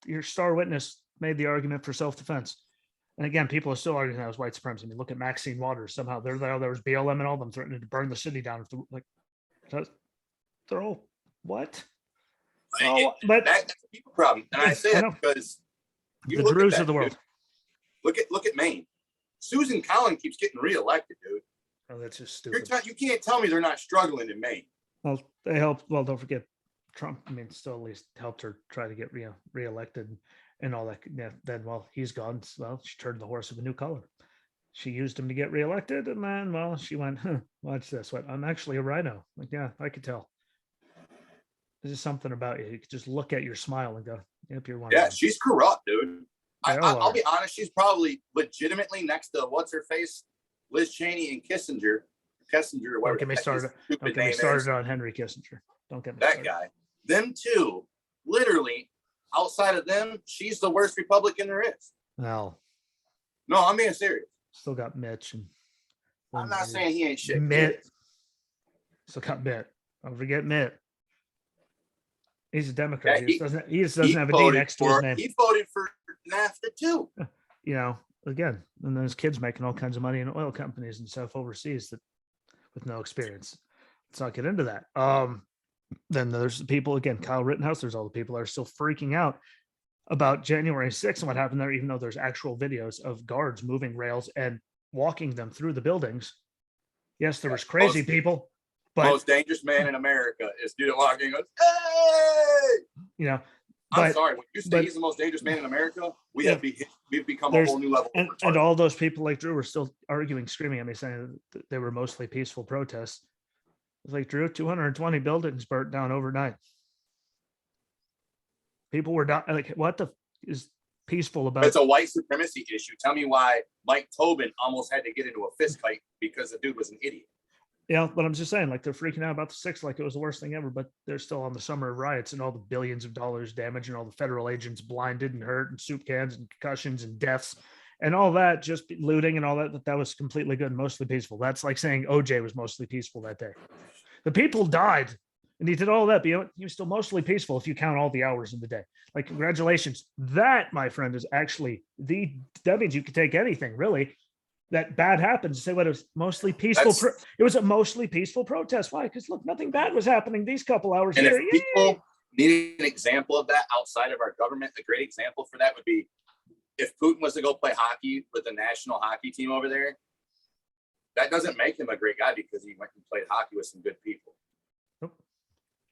Speaker 1: Your star witness made the argument for self-defense. And again, people are still arguing that was white supremacy. I mean, look at Maxine Waters. Somehow there was BLM and all of them threatening to burn the city down. They're all what?
Speaker 2: But that's a people problem. And I say it because
Speaker 1: the Drews of the world.
Speaker 2: Dude. Look at Maine. Susan Collins keeps getting reelected, dude.
Speaker 1: Oh, that's just stupid.
Speaker 2: You can't tell me they're not struggling in Maine.
Speaker 1: Well, they helped. Well, don't forget Trump. I mean, still at least helped her try to get reelected and all that. Yeah, then, well, he's gone. Well, she turned the horse of a new color. She used him to get reelected, and then, well, she went, watch this. What? I'm actually a rhino. Like, yeah, I could tell. There's just something about you. You could just look at your smile and go, yep, you're one.
Speaker 2: Yeah, she's corrupt, dude. I'll be honest. She's probably legitimately next to what's her face, Liz Cheney and Kissinger. Or whatever.
Speaker 1: Don't get me started. Don't get me started on Henry Kissinger. Don't get me
Speaker 2: that
Speaker 1: started.
Speaker 2: Guy. Them two, literally, outside of them, she's the worst Republican there is.
Speaker 1: Well,
Speaker 2: no, I'm being serious.
Speaker 1: Still got Mitch, and
Speaker 2: I'm not saying he ain't shit.
Speaker 1: Mitt. Still got Mitt. Don't forget Mitt. He's a Democrat.
Speaker 2: Yeah,
Speaker 1: he just doesn't have a D next to his name.
Speaker 2: He voted for NAFTA too.
Speaker 1: You know, again, and those kids making all kinds of money in oil companies and stuff overseas that with no experience. Let's not get into that. Then there's the people, again, Kyle Rittenhouse, there's all the people that are still freaking out about January 6th and what happened there, even though there's actual videos of guards moving rails and walking them through the buildings. Yes, there was crazy people, but
Speaker 2: most dangerous man in America is dude walking and goes, hey!
Speaker 1: You know,
Speaker 2: I'm sorry, when you say he's the most dangerous man in America, we've become a whole new level.
Speaker 1: And all those people like Drew were still arguing, screaming at me, saying that they were mostly peaceful protests. It's like, Drew, 220 buildings burnt down overnight. People were not like, what the is peaceful about?
Speaker 2: It's a white supremacy issue. Tell me why Mike Tobin almost had to get into a fist fight because the dude was an idiot.
Speaker 1: Yeah, but I'm just saying, like, they're freaking out about the 6th like it was the worst thing ever, but they're still on the summer of riots and all the billions of dollars damage and all the federal agents blinded and hurt and soup cans and concussions and deaths and all that, just looting and all that was completely good and mostly peaceful. That's like saying OJ was mostly peaceful that day. The people died and he did all that, but he was still mostly peaceful if you count all the hours in the day. Like, congratulations. That, my friend, is actually that means you can take anything, really. that bad happens. Say what, it was mostly peaceful. It was a mostly peaceful protest. Why? Because look, nothing bad was happening these couple hours
Speaker 2: And
Speaker 1: here.
Speaker 2: if people need an example of that outside of our government, a great example for that would be if Putin was to go play hockey with the national hockey team over there. That doesn't make him a great guy because he went and played hockey with some good people.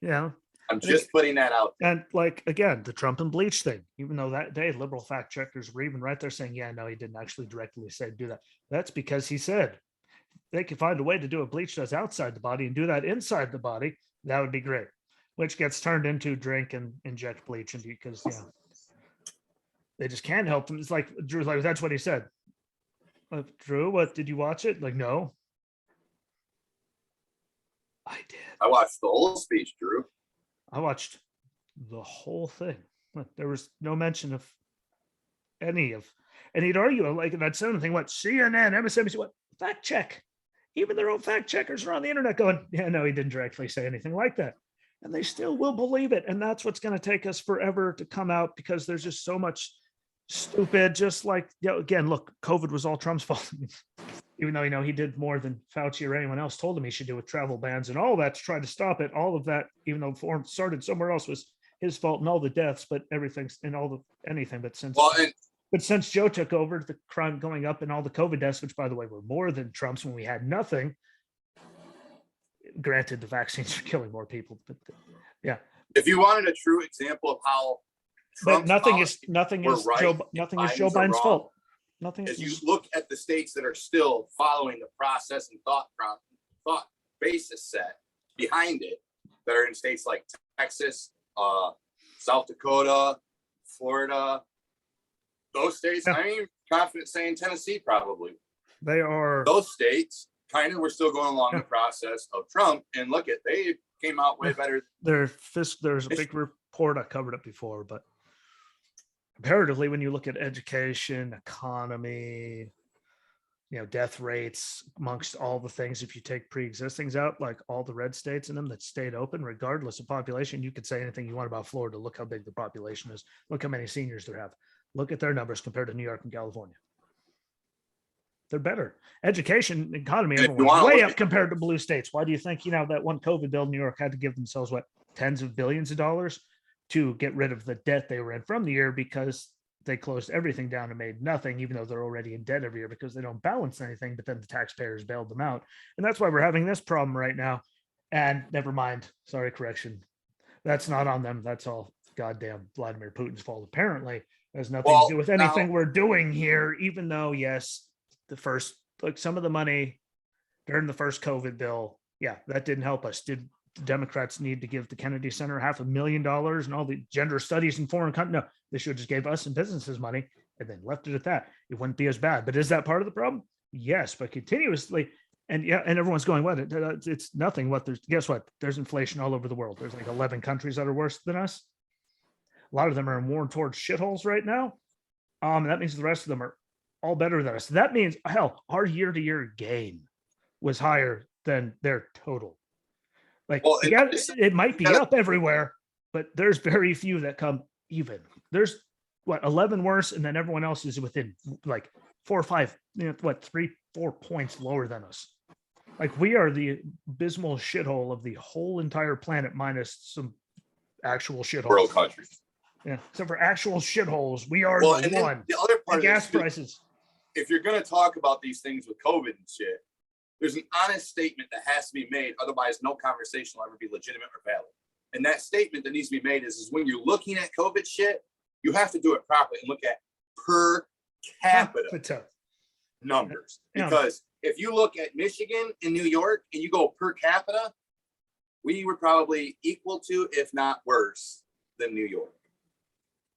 Speaker 1: Yeah.
Speaker 2: I'm just putting that out there.
Speaker 1: And like, again, the Trump and bleach thing, even though that day liberal fact checkers were even right there saying, yeah, no, he didn't actually directly say do that. That's because he said they could find a way to do a bleach test outside the body and do that inside the body. That would be great, which gets turned into drink and inject bleach. And because, yeah, they just can't help them. It's like, Drew, like, that's what he said. Drew, what, did you watch it? Like, no. I did.
Speaker 2: I watched the whole speech, Drew.
Speaker 1: I watched the whole thing. There was no mention of any of, and he'd argue like that same thing. What CNN, MSNBC, what fact check? Even their own fact checkers are on the internet going, yeah, no, he didn't directly say anything like that, and they still will believe it. And that's what's going to take us forever to come out because there's just so much stupid. Just like, you know, again, look, COVID was all Trump's fault. Even though, you know, he did more than Fauci or anyone else told him he should do with travel bans and all that to try to stop it. All of that, even though foreign started somewhere else, was his fault and all the deaths, but everything's and all the anything. But since Joe took over, the crime going up and all the COVID deaths, which by the way were more than Trump's when we had nothing. Granted, the vaccines are killing more people, but yeah.
Speaker 2: If you wanted a true example of how
Speaker 1: Trump's nothing is Joe Biden's fault. Nothing.
Speaker 2: As you look at the states that are still following the process and thought basis set behind it, that are in states like Texas, South Dakota, Florida, those states. Yeah. I'm confident saying Tennessee probably.
Speaker 1: They are
Speaker 2: those states. Kind of, we're still going along the process of Trump, and look at they came out way better. There's
Speaker 1: a big report I covered up before, but. Comparatively, when you look at education, economy, you know, death rates amongst all the things, if you take pre-existings out, like all the red states in them that stayed open, regardless of population, you could say anything you want about Florida. Look how big the population is. Look how many seniors they have. Look at their numbers compared to New York and California. They're better. Education, economy, everyone's way up compared to blue states. Why do you think, you know, that one COVID bill, New York had to give themselves what, tens of billions of dollars to get rid of the debt they were in from the year because they closed everything down and made nothing, even though they're already in debt every year because they don't balance anything, but then the taxpayers bailed them out. And that's why we're having this problem right now. And never mind, sorry, correction. That's not on them. That's all goddamn Vladimir Putin's fault. Apparently, it has nothing to do with anything we're doing here, even though, yes, the first, like some of the money during the first COVID bill, yeah, that didn't help us. Did Democrats need to give the Kennedy Center $500,000 and all the gender studies in foreign countries? No, they should have just gave us and businesses money and then left it at that. It wouldn't be as bad. But is that part of the problem? Yes, but continuously. And yeah, and everyone's going, what? It's nothing. What there's, guess what? There's inflation all over the world. There's like 11 countries that are worse than us. A lot of them are more towards shitholes right now. That means the rest of them are all better than us. That means, hell, our year-to-year gain was higher than their total. Like, yeah, it might be up everywhere, but there's very few that come even. There's what 11 worse, and then everyone else is within like 4 or 5, you know, what 3-4 points lower than us. Like we are the abysmal shithole of the whole entire planet, minus some actual shitholes.
Speaker 2: World countries.
Speaker 1: Yeah, except for actual shitholes, we are the one.
Speaker 2: The other part of
Speaker 1: gas prices.
Speaker 2: If you're going to talk about these things with COVID and shit, there's an honest statement that has to be made. Otherwise, no conversation will ever be legitimate or valid. And that statement that needs to be made is when you're looking at COVID shit, you have to do it properly and look at per capita numbers.
Speaker 1: Yeah.
Speaker 2: Because if you look at Michigan and New York and you go per capita, we were probably equal to, if not worse, than New York.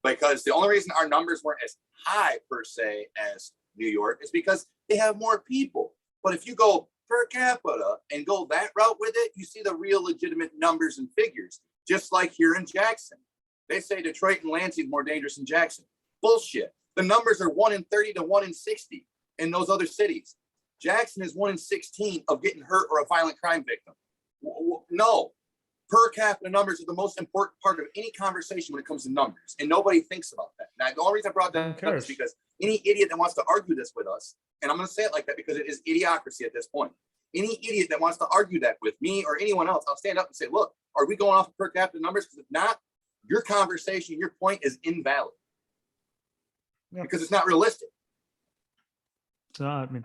Speaker 2: Because the only reason our numbers weren't as high per se as New York is because they have more people. But if you go per capita and go that route with it, you see the real legitimate numbers and figures. Just like here in Jackson. They say Detroit and Lansing more dangerous than Jackson. Bullshit. The numbers are 1 in 30 to 1 in 60 in those other cities. Jackson is 1 in 16 of getting hurt or a violent crime victim. No. Per capita numbers are the most important part of any conversation when it comes to numbers. And nobody thinks about that. Now, the only reason I brought
Speaker 1: No one
Speaker 2: that up is
Speaker 1: cares.
Speaker 2: because any idiot that wants to argue this with us, and I'm going to say it like that because it is idiocracy at this point. Any idiot that wants to argue that with me or anyone else, I'll stand up and say, look, are we going off per capita numbers? Because if not, your conversation, your point is invalid.
Speaker 1: Yep.
Speaker 2: Because it's not realistic.
Speaker 1: So, I mean,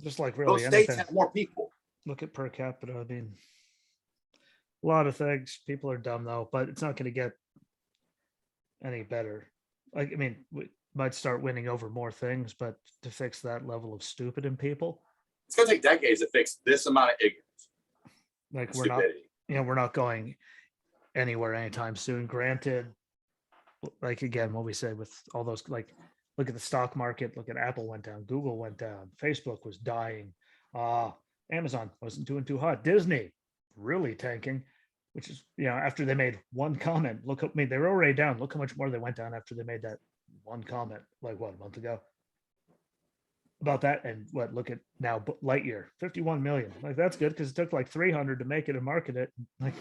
Speaker 1: just like
Speaker 2: Those
Speaker 1: really
Speaker 2: states
Speaker 1: anything.
Speaker 2: have more people.
Speaker 1: Look at per capita. I mean, a lot of things. People are dumb though, but it's not going to get any better. Like, I mean, we might start winning over more things, but to fix that level of stupid in people,
Speaker 2: It's going to take decades to fix this amount of ignorance.
Speaker 1: like
Speaker 2: Stupidity.
Speaker 1: we're not going anywhere anytime soon. Granted, like again, what we said with all those, like, look at the stock market, look at Apple went down, Google went down, Facebook was dying, Amazon wasn't doing too hot, Disney really tanking, which is, after they made one comment. Look, I mean, they were already down. Look how much more they went down after they made that one comment, like what, a month ago about that. And what, look at now, Lightyear, 51 million. Like, that's good because it took like 300 to make it and market it. Like,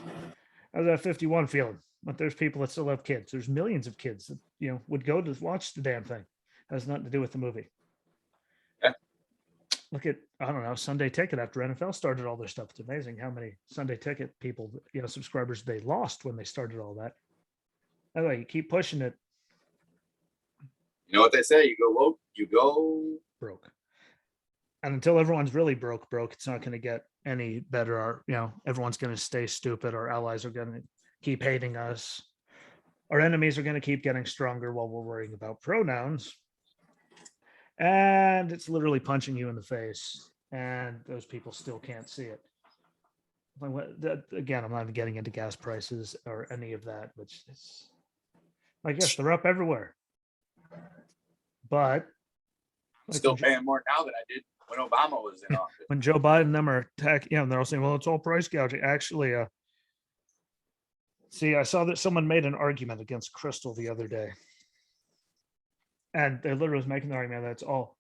Speaker 1: how's that 51 feeling? But there's people that still have kids. There's millions of kids that would go to watch the damn thing. Has nothing to do with the movie.
Speaker 2: Yeah.
Speaker 1: Look at, I don't know, Sunday Ticket after NFL started all their stuff. It's amazing how many Sunday Ticket people, subscribers they lost when they started all that. Anyway, you keep pushing it.
Speaker 2: You know what they say? You go woke, you go
Speaker 1: broke. And until everyone's really broke, it's not going to get any better. Our, everyone's going to stay stupid. Our allies are going to keep hating us. Our enemies are going to keep getting stronger while we're worrying about pronouns. And it's literally punching you in the face. And those people still can't see it. Again, I'm not even getting into gas prices or any of that, which is, I guess they're up everywhere. But
Speaker 2: I'm still paying more now than I did when Obama was in office.
Speaker 1: When Joe Biden and them are attacking, and they're all saying, well, it's all price gouging. Actually, see, I saw that someone made an argument against Crystal the other day. And they literally was making the argument that it's all,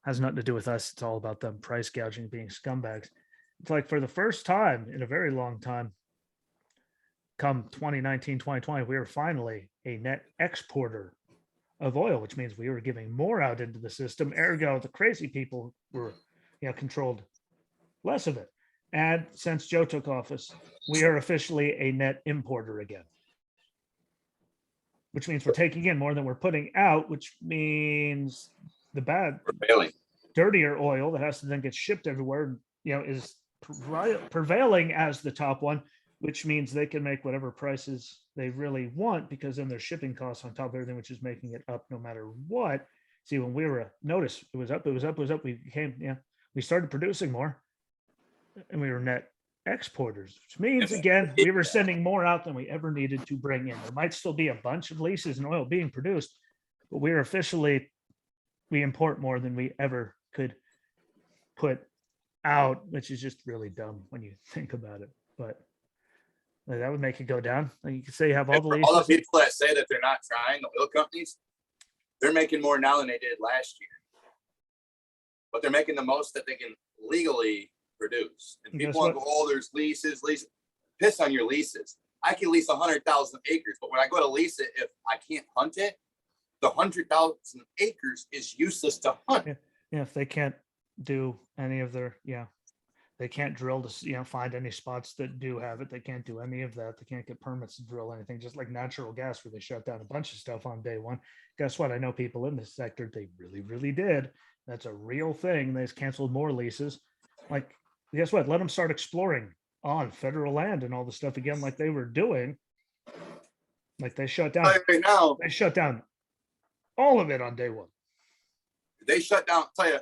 Speaker 1: has nothing to do with us. It's all about them price gouging, being scumbags. It's like, for the first time in a very long time, come 2019, 2020, we were finally a net exporter of oil, which means we were giving more out into the system. Ergo, the crazy people were, controlled less of it. And since Joe took office, we are officially a net importer again, which means we're taking in more than we're putting out, which means the bad, dirtier oil that has to then get shipped everywhere, is prevailing as the top one, which means they can make whatever prices they really want, because then there's shipping costs on top of everything, which is making it up no matter what. See, when we were, notice it was up, we became, we started producing more and we were net exporters, which means, again, we were sending more out than we ever needed to bring in. There might still be a bunch of leases and oil being produced, but we import more than we ever could put out, which is just really dumb when you think about it. But that would make it go down. Like, you could say you have all the leases.
Speaker 2: All the people that say that they're not trying, the oil companies, they're making more now than they did last year. But they're making the most that they can legally produce. And people want to go, oh, there's leases. Piss on your leases. I can lease 100,000 acres, but when I go to lease it, if I can't hunt it, the 100,000 acres is useless to hunt.
Speaker 1: Yeah, if they can't do any of their, they can't drill to, find any spots that do have it. They can't do any of that. They can't get permits to drill anything, just like natural gas, where they shut down a bunch of stuff on day one. Guess what? I know people in this sector, they really, really did. That's a real thing. They canceled more leases. Like, guess what? Let them start exploring on federal land and all the stuff again, like they were doing. Like, they shut down.
Speaker 2: Right now,
Speaker 1: they shut down all of it on day one.
Speaker 2: They shut down. Tell you.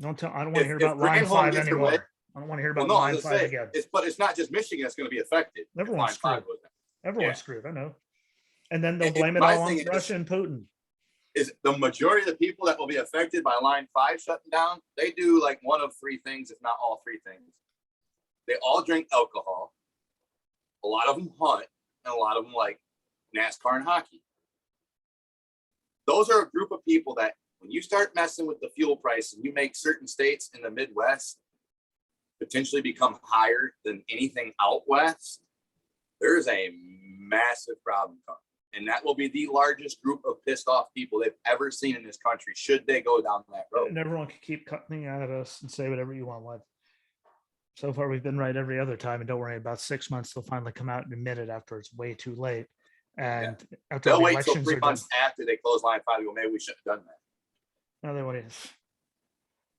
Speaker 1: I don't want to hear about Line 5 anymore. I don't want to hear about Line 5 again.
Speaker 2: But it's not just Michigan that's going to be affected.
Speaker 1: Everyone's screwed. Everyone's screwed. I know. And then they'll blame it all on Russia and Putin.
Speaker 2: Is the majority of the people that will be affected by Line 5 shutting down, they do like one of three things, if not all three things. They all drink alcohol. A lot of them hunt, and a lot of them like NASCAR and hockey. Those are a group of people that, when you start messing with the fuel price and you make certain states in the Midwest potentially become higher than anything out west, there's a massive problem coming. And that will be the largest group of pissed off people they've ever seen in this country, should they go down that road.
Speaker 1: And everyone can keep cutting at us and say whatever you want. So far, we've been right every other time, and don't worry, about 6 months, they'll finally come out and admit it after it's way too late. And after
Speaker 2: They'll
Speaker 1: the
Speaker 2: wait till
Speaker 1: elections
Speaker 2: 3
Speaker 1: are
Speaker 2: months
Speaker 1: done,
Speaker 2: after they close line 5 to go, maybe we shouldn't have done that.
Speaker 1: now they want to.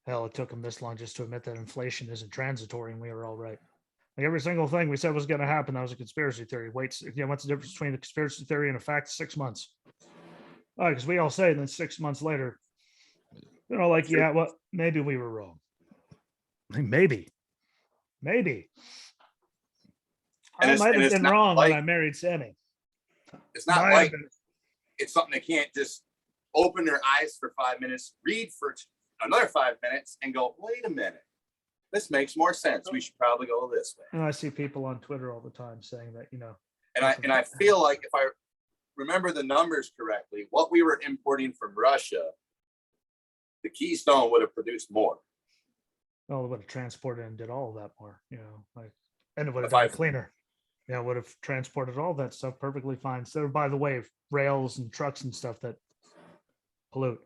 Speaker 1: Hell, it took them this long just to admit that inflation isn't transitory, and we were all right. Like every single thing we said was going to happen, that was a conspiracy theory. Wait, what's the difference between a conspiracy theory and a fact? 6 months. Oh, because we all say, and then 6 months later, like, yeah, well, maybe we were wrong. Maybe. I might have been wrong when I married Sammy.
Speaker 2: It's not like it's something they can't just open their eyes for 5 minutes, read for another 5 minutes, and go, wait a minute. This makes more sense. We should probably go this way.
Speaker 1: And I see people on Twitter all the time saying that,
Speaker 2: And I feel like if I remember the numbers correctly, what we were importing from Russia, the Keystone would have produced more.
Speaker 1: Well, it would have transported and did all of that more, and it would have been cleaner. Would have transported all that stuff perfectly fine. So, by the way, rails and trucks and stuff that pollute.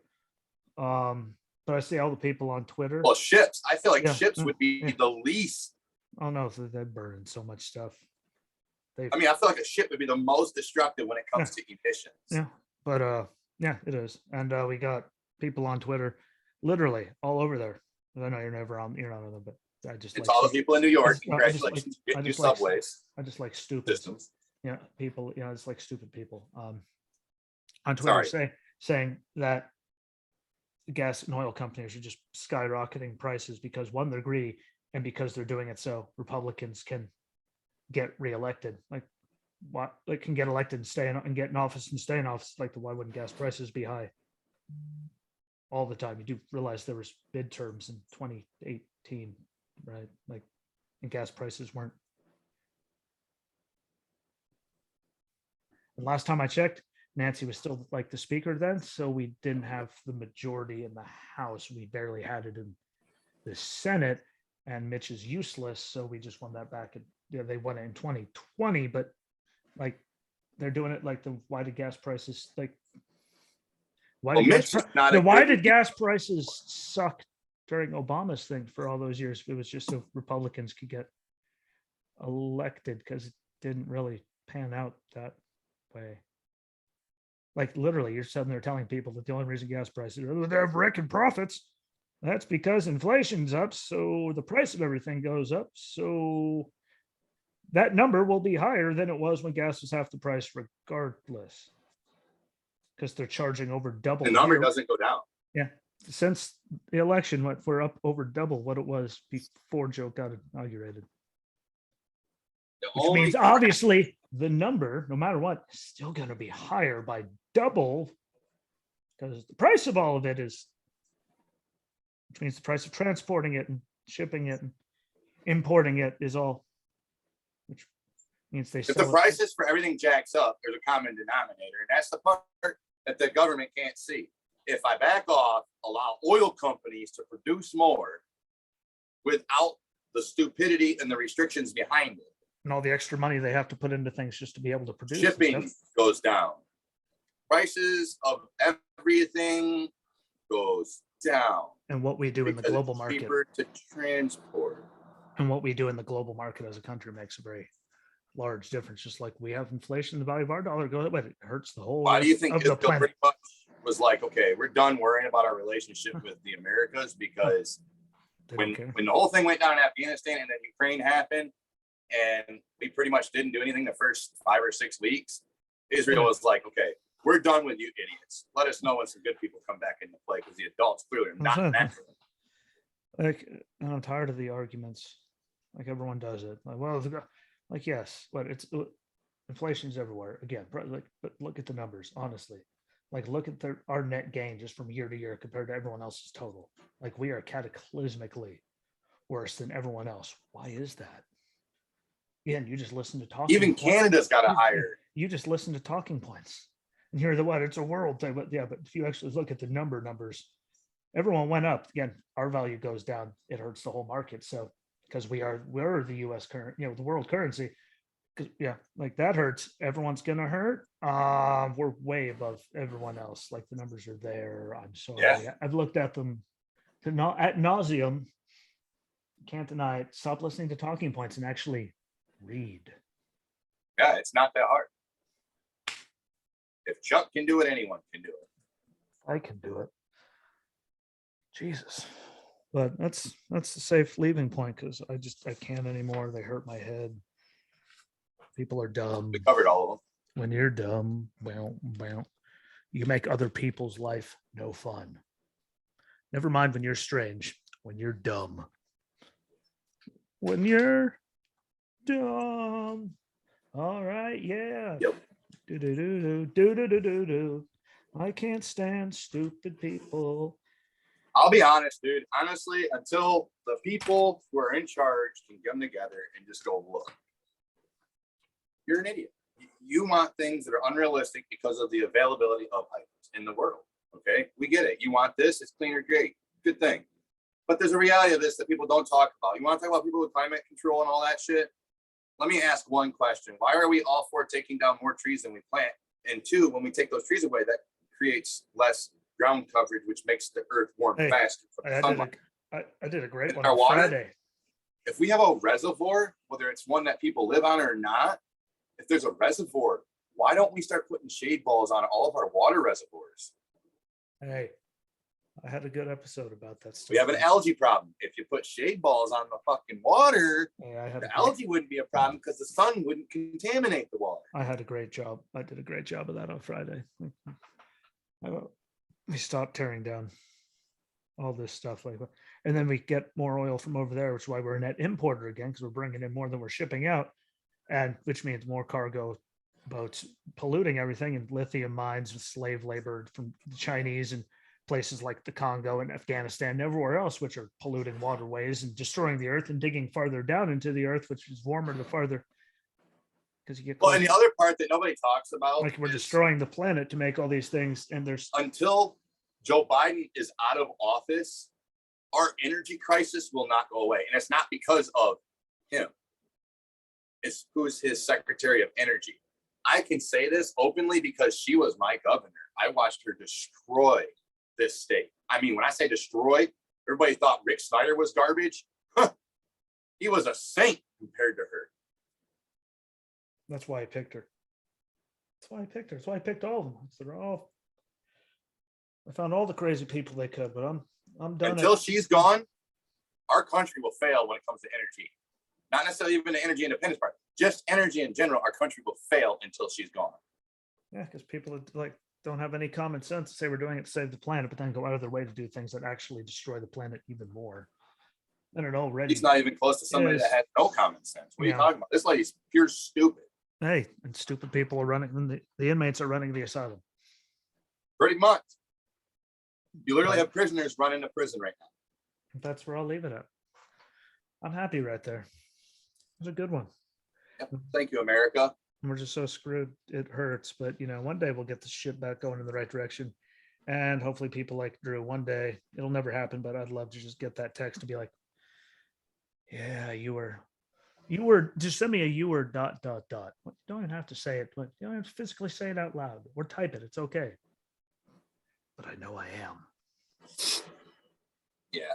Speaker 1: But I see all the people on Twitter.
Speaker 2: Well, ships. I feel like ships would be the least.
Speaker 1: Oh no, they're burning so much stuff.
Speaker 2: I feel like a ship would be the most destructive when it comes to emissions.
Speaker 1: Yeah, but it is. And we got people on Twitter, literally all over there. I know you're not on them, but I just.
Speaker 2: It's all the people in New York. Congratulations, getting new subways.
Speaker 1: I just like stupid
Speaker 2: systems.
Speaker 1: People. It's like stupid people. On Twitter saying that gas and oil companies are just skyrocketing prices because one, they're greedy, and because they're doing it so Republicans can get reelected. Like what? They can get elected and stay in and get in office and stay in office. Like why wouldn't gas prices be high all the time? You do realize there was midterms in 2018, right? Like, and gas prices weren't. And last time I checked, Nancy was still like the speaker then, so we didn't have the majority in the House. We barely had it in the Senate, and Mitch is useless, so we just won that back. And they won it in 2020, but like they're doing it like why did gas prices why did gas prices suck during Obama's thing for all those years? It was just so Republicans could get elected because it didn't really pan out that way. Like literally, you're sitting there telling people that the only reason gas prices they have record profits. That's because inflation's up, so the price of everything goes up. So that number will be higher than it was when gas was half the price, regardless, because they're charging over double.
Speaker 2: The number doesn't go down.
Speaker 1: Yeah, since the election, we're up over double what it was before Joe got inaugurated. Which means obviously the number, no matter what, is still going to be higher by double because the price of all of it is, which means the price of transporting it and shipping it and importing it is all, which means they.
Speaker 2: If the prices for everything jacks up, there's a common denominator, and that's the part that the government can't see. If I back off, allow oil companies to produce more without the stupidity and the restrictions behind it.
Speaker 1: And all the extra money they have to put into things just to be able to produce.
Speaker 2: Shipping goes down. Prices of everything goes down.
Speaker 1: And what we do in the global market.
Speaker 2: Cheaper to transport.
Speaker 1: And what we do in the global market as a country makes a very large difference. Just like we have inflation, the value of our dollar goes, but it hurts the whole.
Speaker 2: Why do you think
Speaker 1: the planet
Speaker 2: pretty much was like, okay, we're done worrying about our relationship with the Americas because when the whole thing went down in Afghanistan and then Ukraine happened, and we pretty much didn't do anything the first 5 or 6 weeks, Israel was like, okay, we're done with you idiots. Let us know when some good people come back into play because the adults clearly are not natural.
Speaker 1: Like, I'm tired of the arguments. Like everyone does it. Like, well, like yes, but it's inflation's everywhere again. Like, but look at the numbers, honestly. Like, look at our net gain just from year to year compared to everyone else's total. Like, we are cataclysmically worse than everyone else. Why is that? Again, you just listen to talking.
Speaker 2: Even Canada's got a higher.
Speaker 1: You just listen to talking points and hear what it's a world thing. But but if you actually look at the numbers, everyone went up. Again, our value goes down. It hurts the whole market. So because we're the U.S. current, the world currency, Yeah, like that hurts. Everyone's gonna hurt. We're way above everyone else. Like the numbers are there. I'm
Speaker 2: Yeah.
Speaker 1: sorry. I've looked at them to not at nauseum. Can't deny it. Stop listening to talking points and actually read.
Speaker 2: Yeah, it's not that hard. If Chuck can do it, anyone can do it.
Speaker 1: I can do it. Jesus. But that's a safe leaving point because I can't anymore. They hurt my head. People are dumb.
Speaker 2: We covered all of them.
Speaker 1: When you're dumb, well, you make other people's life no fun. Never mind when you're strange. When you're dumb. When you're dumb. All right, yeah.
Speaker 2: Yep.
Speaker 1: Do do do do do do do do. I can't stand stupid people.
Speaker 2: I'll be honest, dude. Honestly, until the people who are in charge can come together and just go, look, you're an idiot. You want things that are unrealistic because of the availability of items in the world. Okay, we get it. You want this, it's cleaner, great, good thing. But there's a reality of this that people don't talk about. You want to talk about people with climate control and all that shit? Let me ask one question. Why are we all for taking down more trees than we plant? And two, when we take those trees away, that creates less ground coverage, which makes the earth warm faster.
Speaker 1: I did a great one
Speaker 2: our
Speaker 1: on
Speaker 2: water,
Speaker 1: Friday.
Speaker 2: If we have a reservoir, whether it's one that people live on or not, if there's a reservoir, why don't we start putting shade balls on all of our water reservoirs?
Speaker 1: Hey, I had a good episode about that stuff.
Speaker 2: We have an algae problem. If you put shade balls on the fucking water, the algae wouldn't be a problem because the sun wouldn't contaminate the water.
Speaker 1: I had a great job. I did a great job of that on Friday. We stopped tearing down all this stuff like that. And then we get more oil from over there, which is why we're a net importer again, because we're bringing in more than we're shipping out, and which means more cargo boats polluting everything, and lithium mines with slave labor from the Chinese and places like the Congo and Afghanistan and everywhere else, which are polluting waterways and destroying the earth and digging farther down into the earth, which is warmer the farther. Because you get
Speaker 2: well, and the other part that nobody talks about,
Speaker 1: like we're destroying the planet to make all these things, and there's
Speaker 2: until Joe Biden is out of office, our energy crisis will not go away, and it's not because of him. It's who's his Secretary of Energy. I can say this openly because she was my governor. I watched her destroy this state. I mean, when I say destroy, everybody thought Rick Snyder was garbage. Huh. He was a saint compared to her.
Speaker 1: That's why I picked her. That's why I picked her. That's why I picked all of them. They're all. I found all the crazy people they could, but I'm done.
Speaker 2: Until she's gone, our country will fail when it comes to energy. Not necessarily even the energy independence part, just energy in general. Our country will fail until she's gone.
Speaker 1: Yeah, because people like don't have any common sense to say we're doing it to save the planet, but then go out of their way to do things that actually destroy the planet even more. And it already.
Speaker 2: He's not even close to somebody that has no common sense. What are you talking about? This lady's pure stupid.
Speaker 1: Hey, and stupid people are running. The inmates are running the asylum.
Speaker 2: Pretty much. You literally have prisoners running a prison right now.
Speaker 1: That's where I'll leave it at. I'm happy right there. It was a good one.
Speaker 2: Yep. Thank you, America.
Speaker 1: We're just so screwed. It hurts, but one day we'll get the shit back going in the right direction. And hopefully people like Drew, one day, it'll never happen, but I'd love to just get that text to be like, yeah, you were just send me a you were ... You don't even have to say it, but you don't have to physically say it out loud or type it. It's okay. But I know I am.
Speaker 2: Yeah.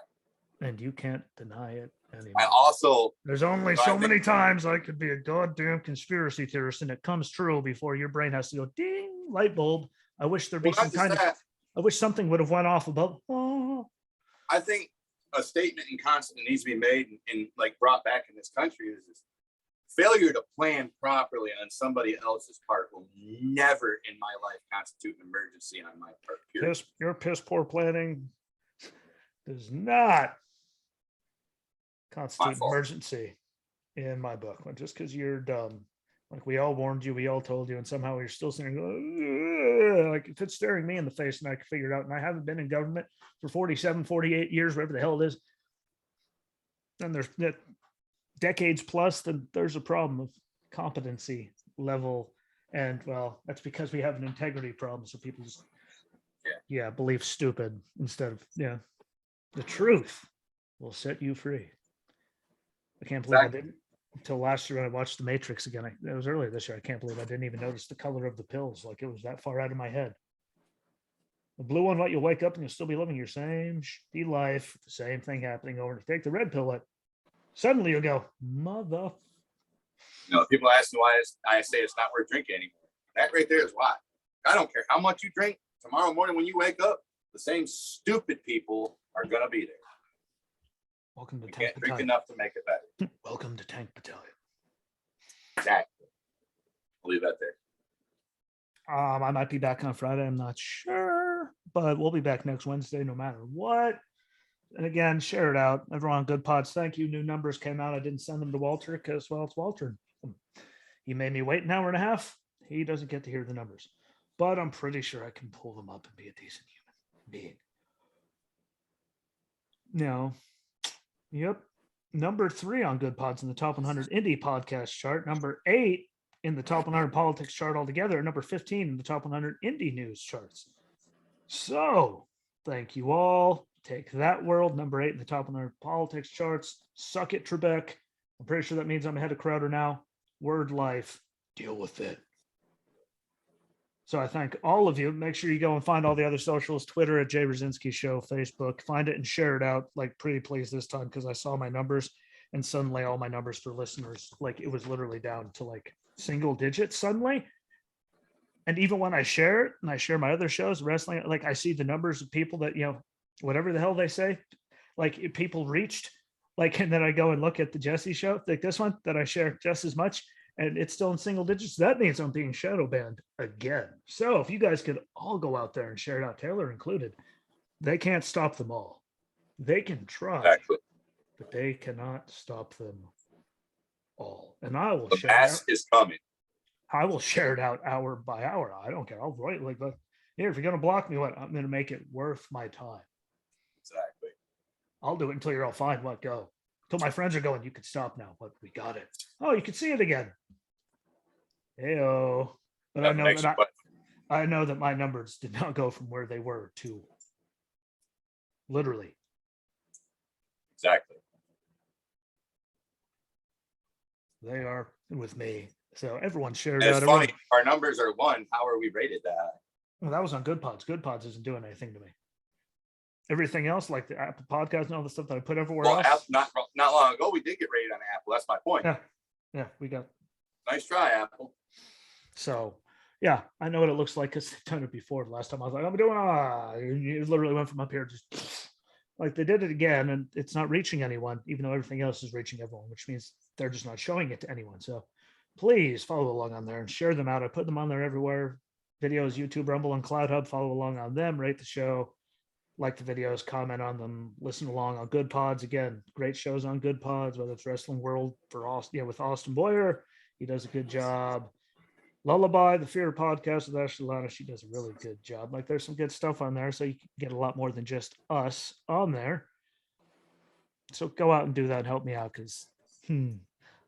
Speaker 1: And you can't deny it anymore.
Speaker 2: I also,
Speaker 1: there's only so many times I could be a goddamn conspiracy theorist and it comes true before your brain has to go ding, light bulb. I wish there'd be some kind of, I wish something would have went off about, oh.
Speaker 2: I think a statement and concept that needs to be made and like brought back in this country is this failure to plan properly on somebody else's part will never in my life constitute an emergency on my part.
Speaker 1: Your piss poor planning does not constitute emergency in my book. Just because you're dumb. Like we all warned you, we all told you, and somehow you're still sitting like if it's staring me in the face and I can figure it out, and I haven't been in government for 47, 48 years, whatever the hell it is, then there's decades plus, then there's a problem of competency level. And well, that's because we have an integrity problem. So people just believe stupid instead of the truth will set you free. I can't believe until last year when I watched The Matrix again. It was earlier this year. I can't believe I didn't even notice the color of the pills. Like it was that far out of my head. The blue one let you wake up and you'll still be living your same shitty life, the same thing happening over. If you take the red pill, suddenly you'll go, mother.
Speaker 2: People ask me why I say it's not worth drinking anymore. That right there is why. I don't care how much you drink. Tomorrow morning when you wake up, the same stupid people are gonna be there.
Speaker 1: Welcome to
Speaker 2: You
Speaker 1: Tank
Speaker 2: can't drink
Speaker 1: Battalion.
Speaker 2: enough to make it better.
Speaker 1: Welcome to Tank Battalion.
Speaker 2: Exactly. I'll leave that there.
Speaker 1: I might be back on Friday. I'm not sure, but we'll be back next Wednesday no matter what. And again, share it out. Everyone on Good Pods, thank you. New numbers came out. I didn't send them to Walter because, well, it's Walter. He made me wait an hour and a half. He doesn't get to hear the numbers, but I'm pretty sure I can pull them up and be a decent human being. No. Yep. Number 3 on Good Pods in the top 100 indie podcast chart. Number 8 in the top 100 politics chart altogether. Number 15 in the top 100 indie news charts. So thank you all. Take that, world. Number 8 in the top 100 politics charts. Suck it, Trebek. I'm pretty sure that means I'm ahead of Crowder now. Word life. Deal with it. So I thank all of you. Make sure you go and find all the other socials, Twitter at Jay Rosinski Show, Facebook, find it and share it out. Like pretty please this time, because I saw my numbers and suddenly all my numbers for listeners, like it was literally down to like single digits suddenly. And even when I share it and I share my other shows, wrestling, like I see the numbers of people that, whatever the hell they say, like people reached, like, and then I go and look at the Jesse show, like this one that I share just as much, and it's still in single digits. That means I'm being shadow banned again. So if you guys could all go out there and share it out, Taylor included, they can't stop them all. They can try,
Speaker 2: Exactly.
Speaker 1: but they cannot stop them all. And I will
Speaker 2: The
Speaker 1: share
Speaker 2: mask is coming.
Speaker 1: I will share it out hour by hour. I don't care. I'll write like, but here, if you're going to block me, I'm going to make it worth my time.
Speaker 2: Exactly.
Speaker 1: I'll do it until you're all fine. Go. Until my friends are going, you can stop now. But we got it. Oh, you can see it again. Heyo. But I know that my numbers did not go from where they were to literally.
Speaker 2: Exactly.
Speaker 1: They are with me. So everyone shared
Speaker 2: and
Speaker 1: out.
Speaker 2: it's funny. Our numbers are 1. How are we rated that?
Speaker 1: Well, that was on Good Pods. Good Pods isn't doing anything to me. Everything else, like the Apple podcast and all the stuff that I put everywhere else.
Speaker 2: Not long ago, we did get rated on Apple. That's my point.
Speaker 1: Yeah, we got.
Speaker 2: Nice try, Apple.
Speaker 1: So, yeah, I know what it looks like because they've done it before. Last time I was like, I'm doing it literally went from up here just like they did it again, and it's not reaching anyone, even though everything else is reaching everyone, which means they're just not showing it to anyone. So please follow along on there and share them out. I put them on there everywhere. Videos, YouTube, Rumble, and Cloud Hub. Follow along on them. Rate the show. Like the videos, comment on them, listen along on Good Pods. Again, great shows on Good Pods, whether it's Wrestling World for Austin, with Austin Boyer. He does a good job. Lullaby, the Fear podcast with Ashley Lana. She does a really good job. Like there's some good stuff on there. So you can get a lot more than just us on there. So go out and do that and help me out because,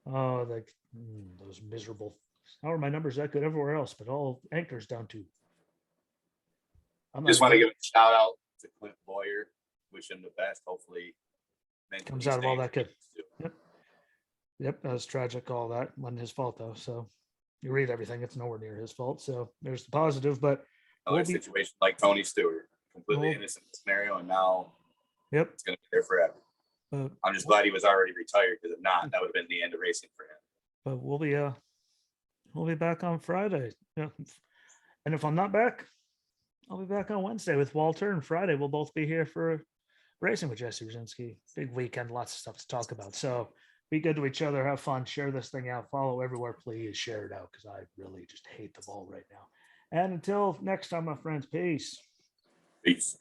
Speaker 1: those miserable. How are my numbers that good everywhere else? But all Anchor's down to.
Speaker 2: I just want to give a shout out to Clint Boyer. Wish him the best. Hopefully,
Speaker 1: comes out of all that good. Yep, that was tragic. All that wasn't his fault though. So you read everything; it's nowhere near his fault. So there's the positive. But
Speaker 2: another situation like Tony Stewart, completely innocent scenario, and now it's going to be there forever. I'm just glad he was already retired because if not, that would have been the end of racing for him.
Speaker 1: But we'll be back on Friday. Yeah. And if I'm not back, I'll be back on Wednesday with Walter, and Friday we'll both be here for racing with Jesse Rosinski. Big weekend, lots of stuff to talk about. So be good to each other, have fun, share this thing out, follow everywhere, please share it out because I really just hate the ball right now. And until next time, my friends, peace.
Speaker 2: Peace.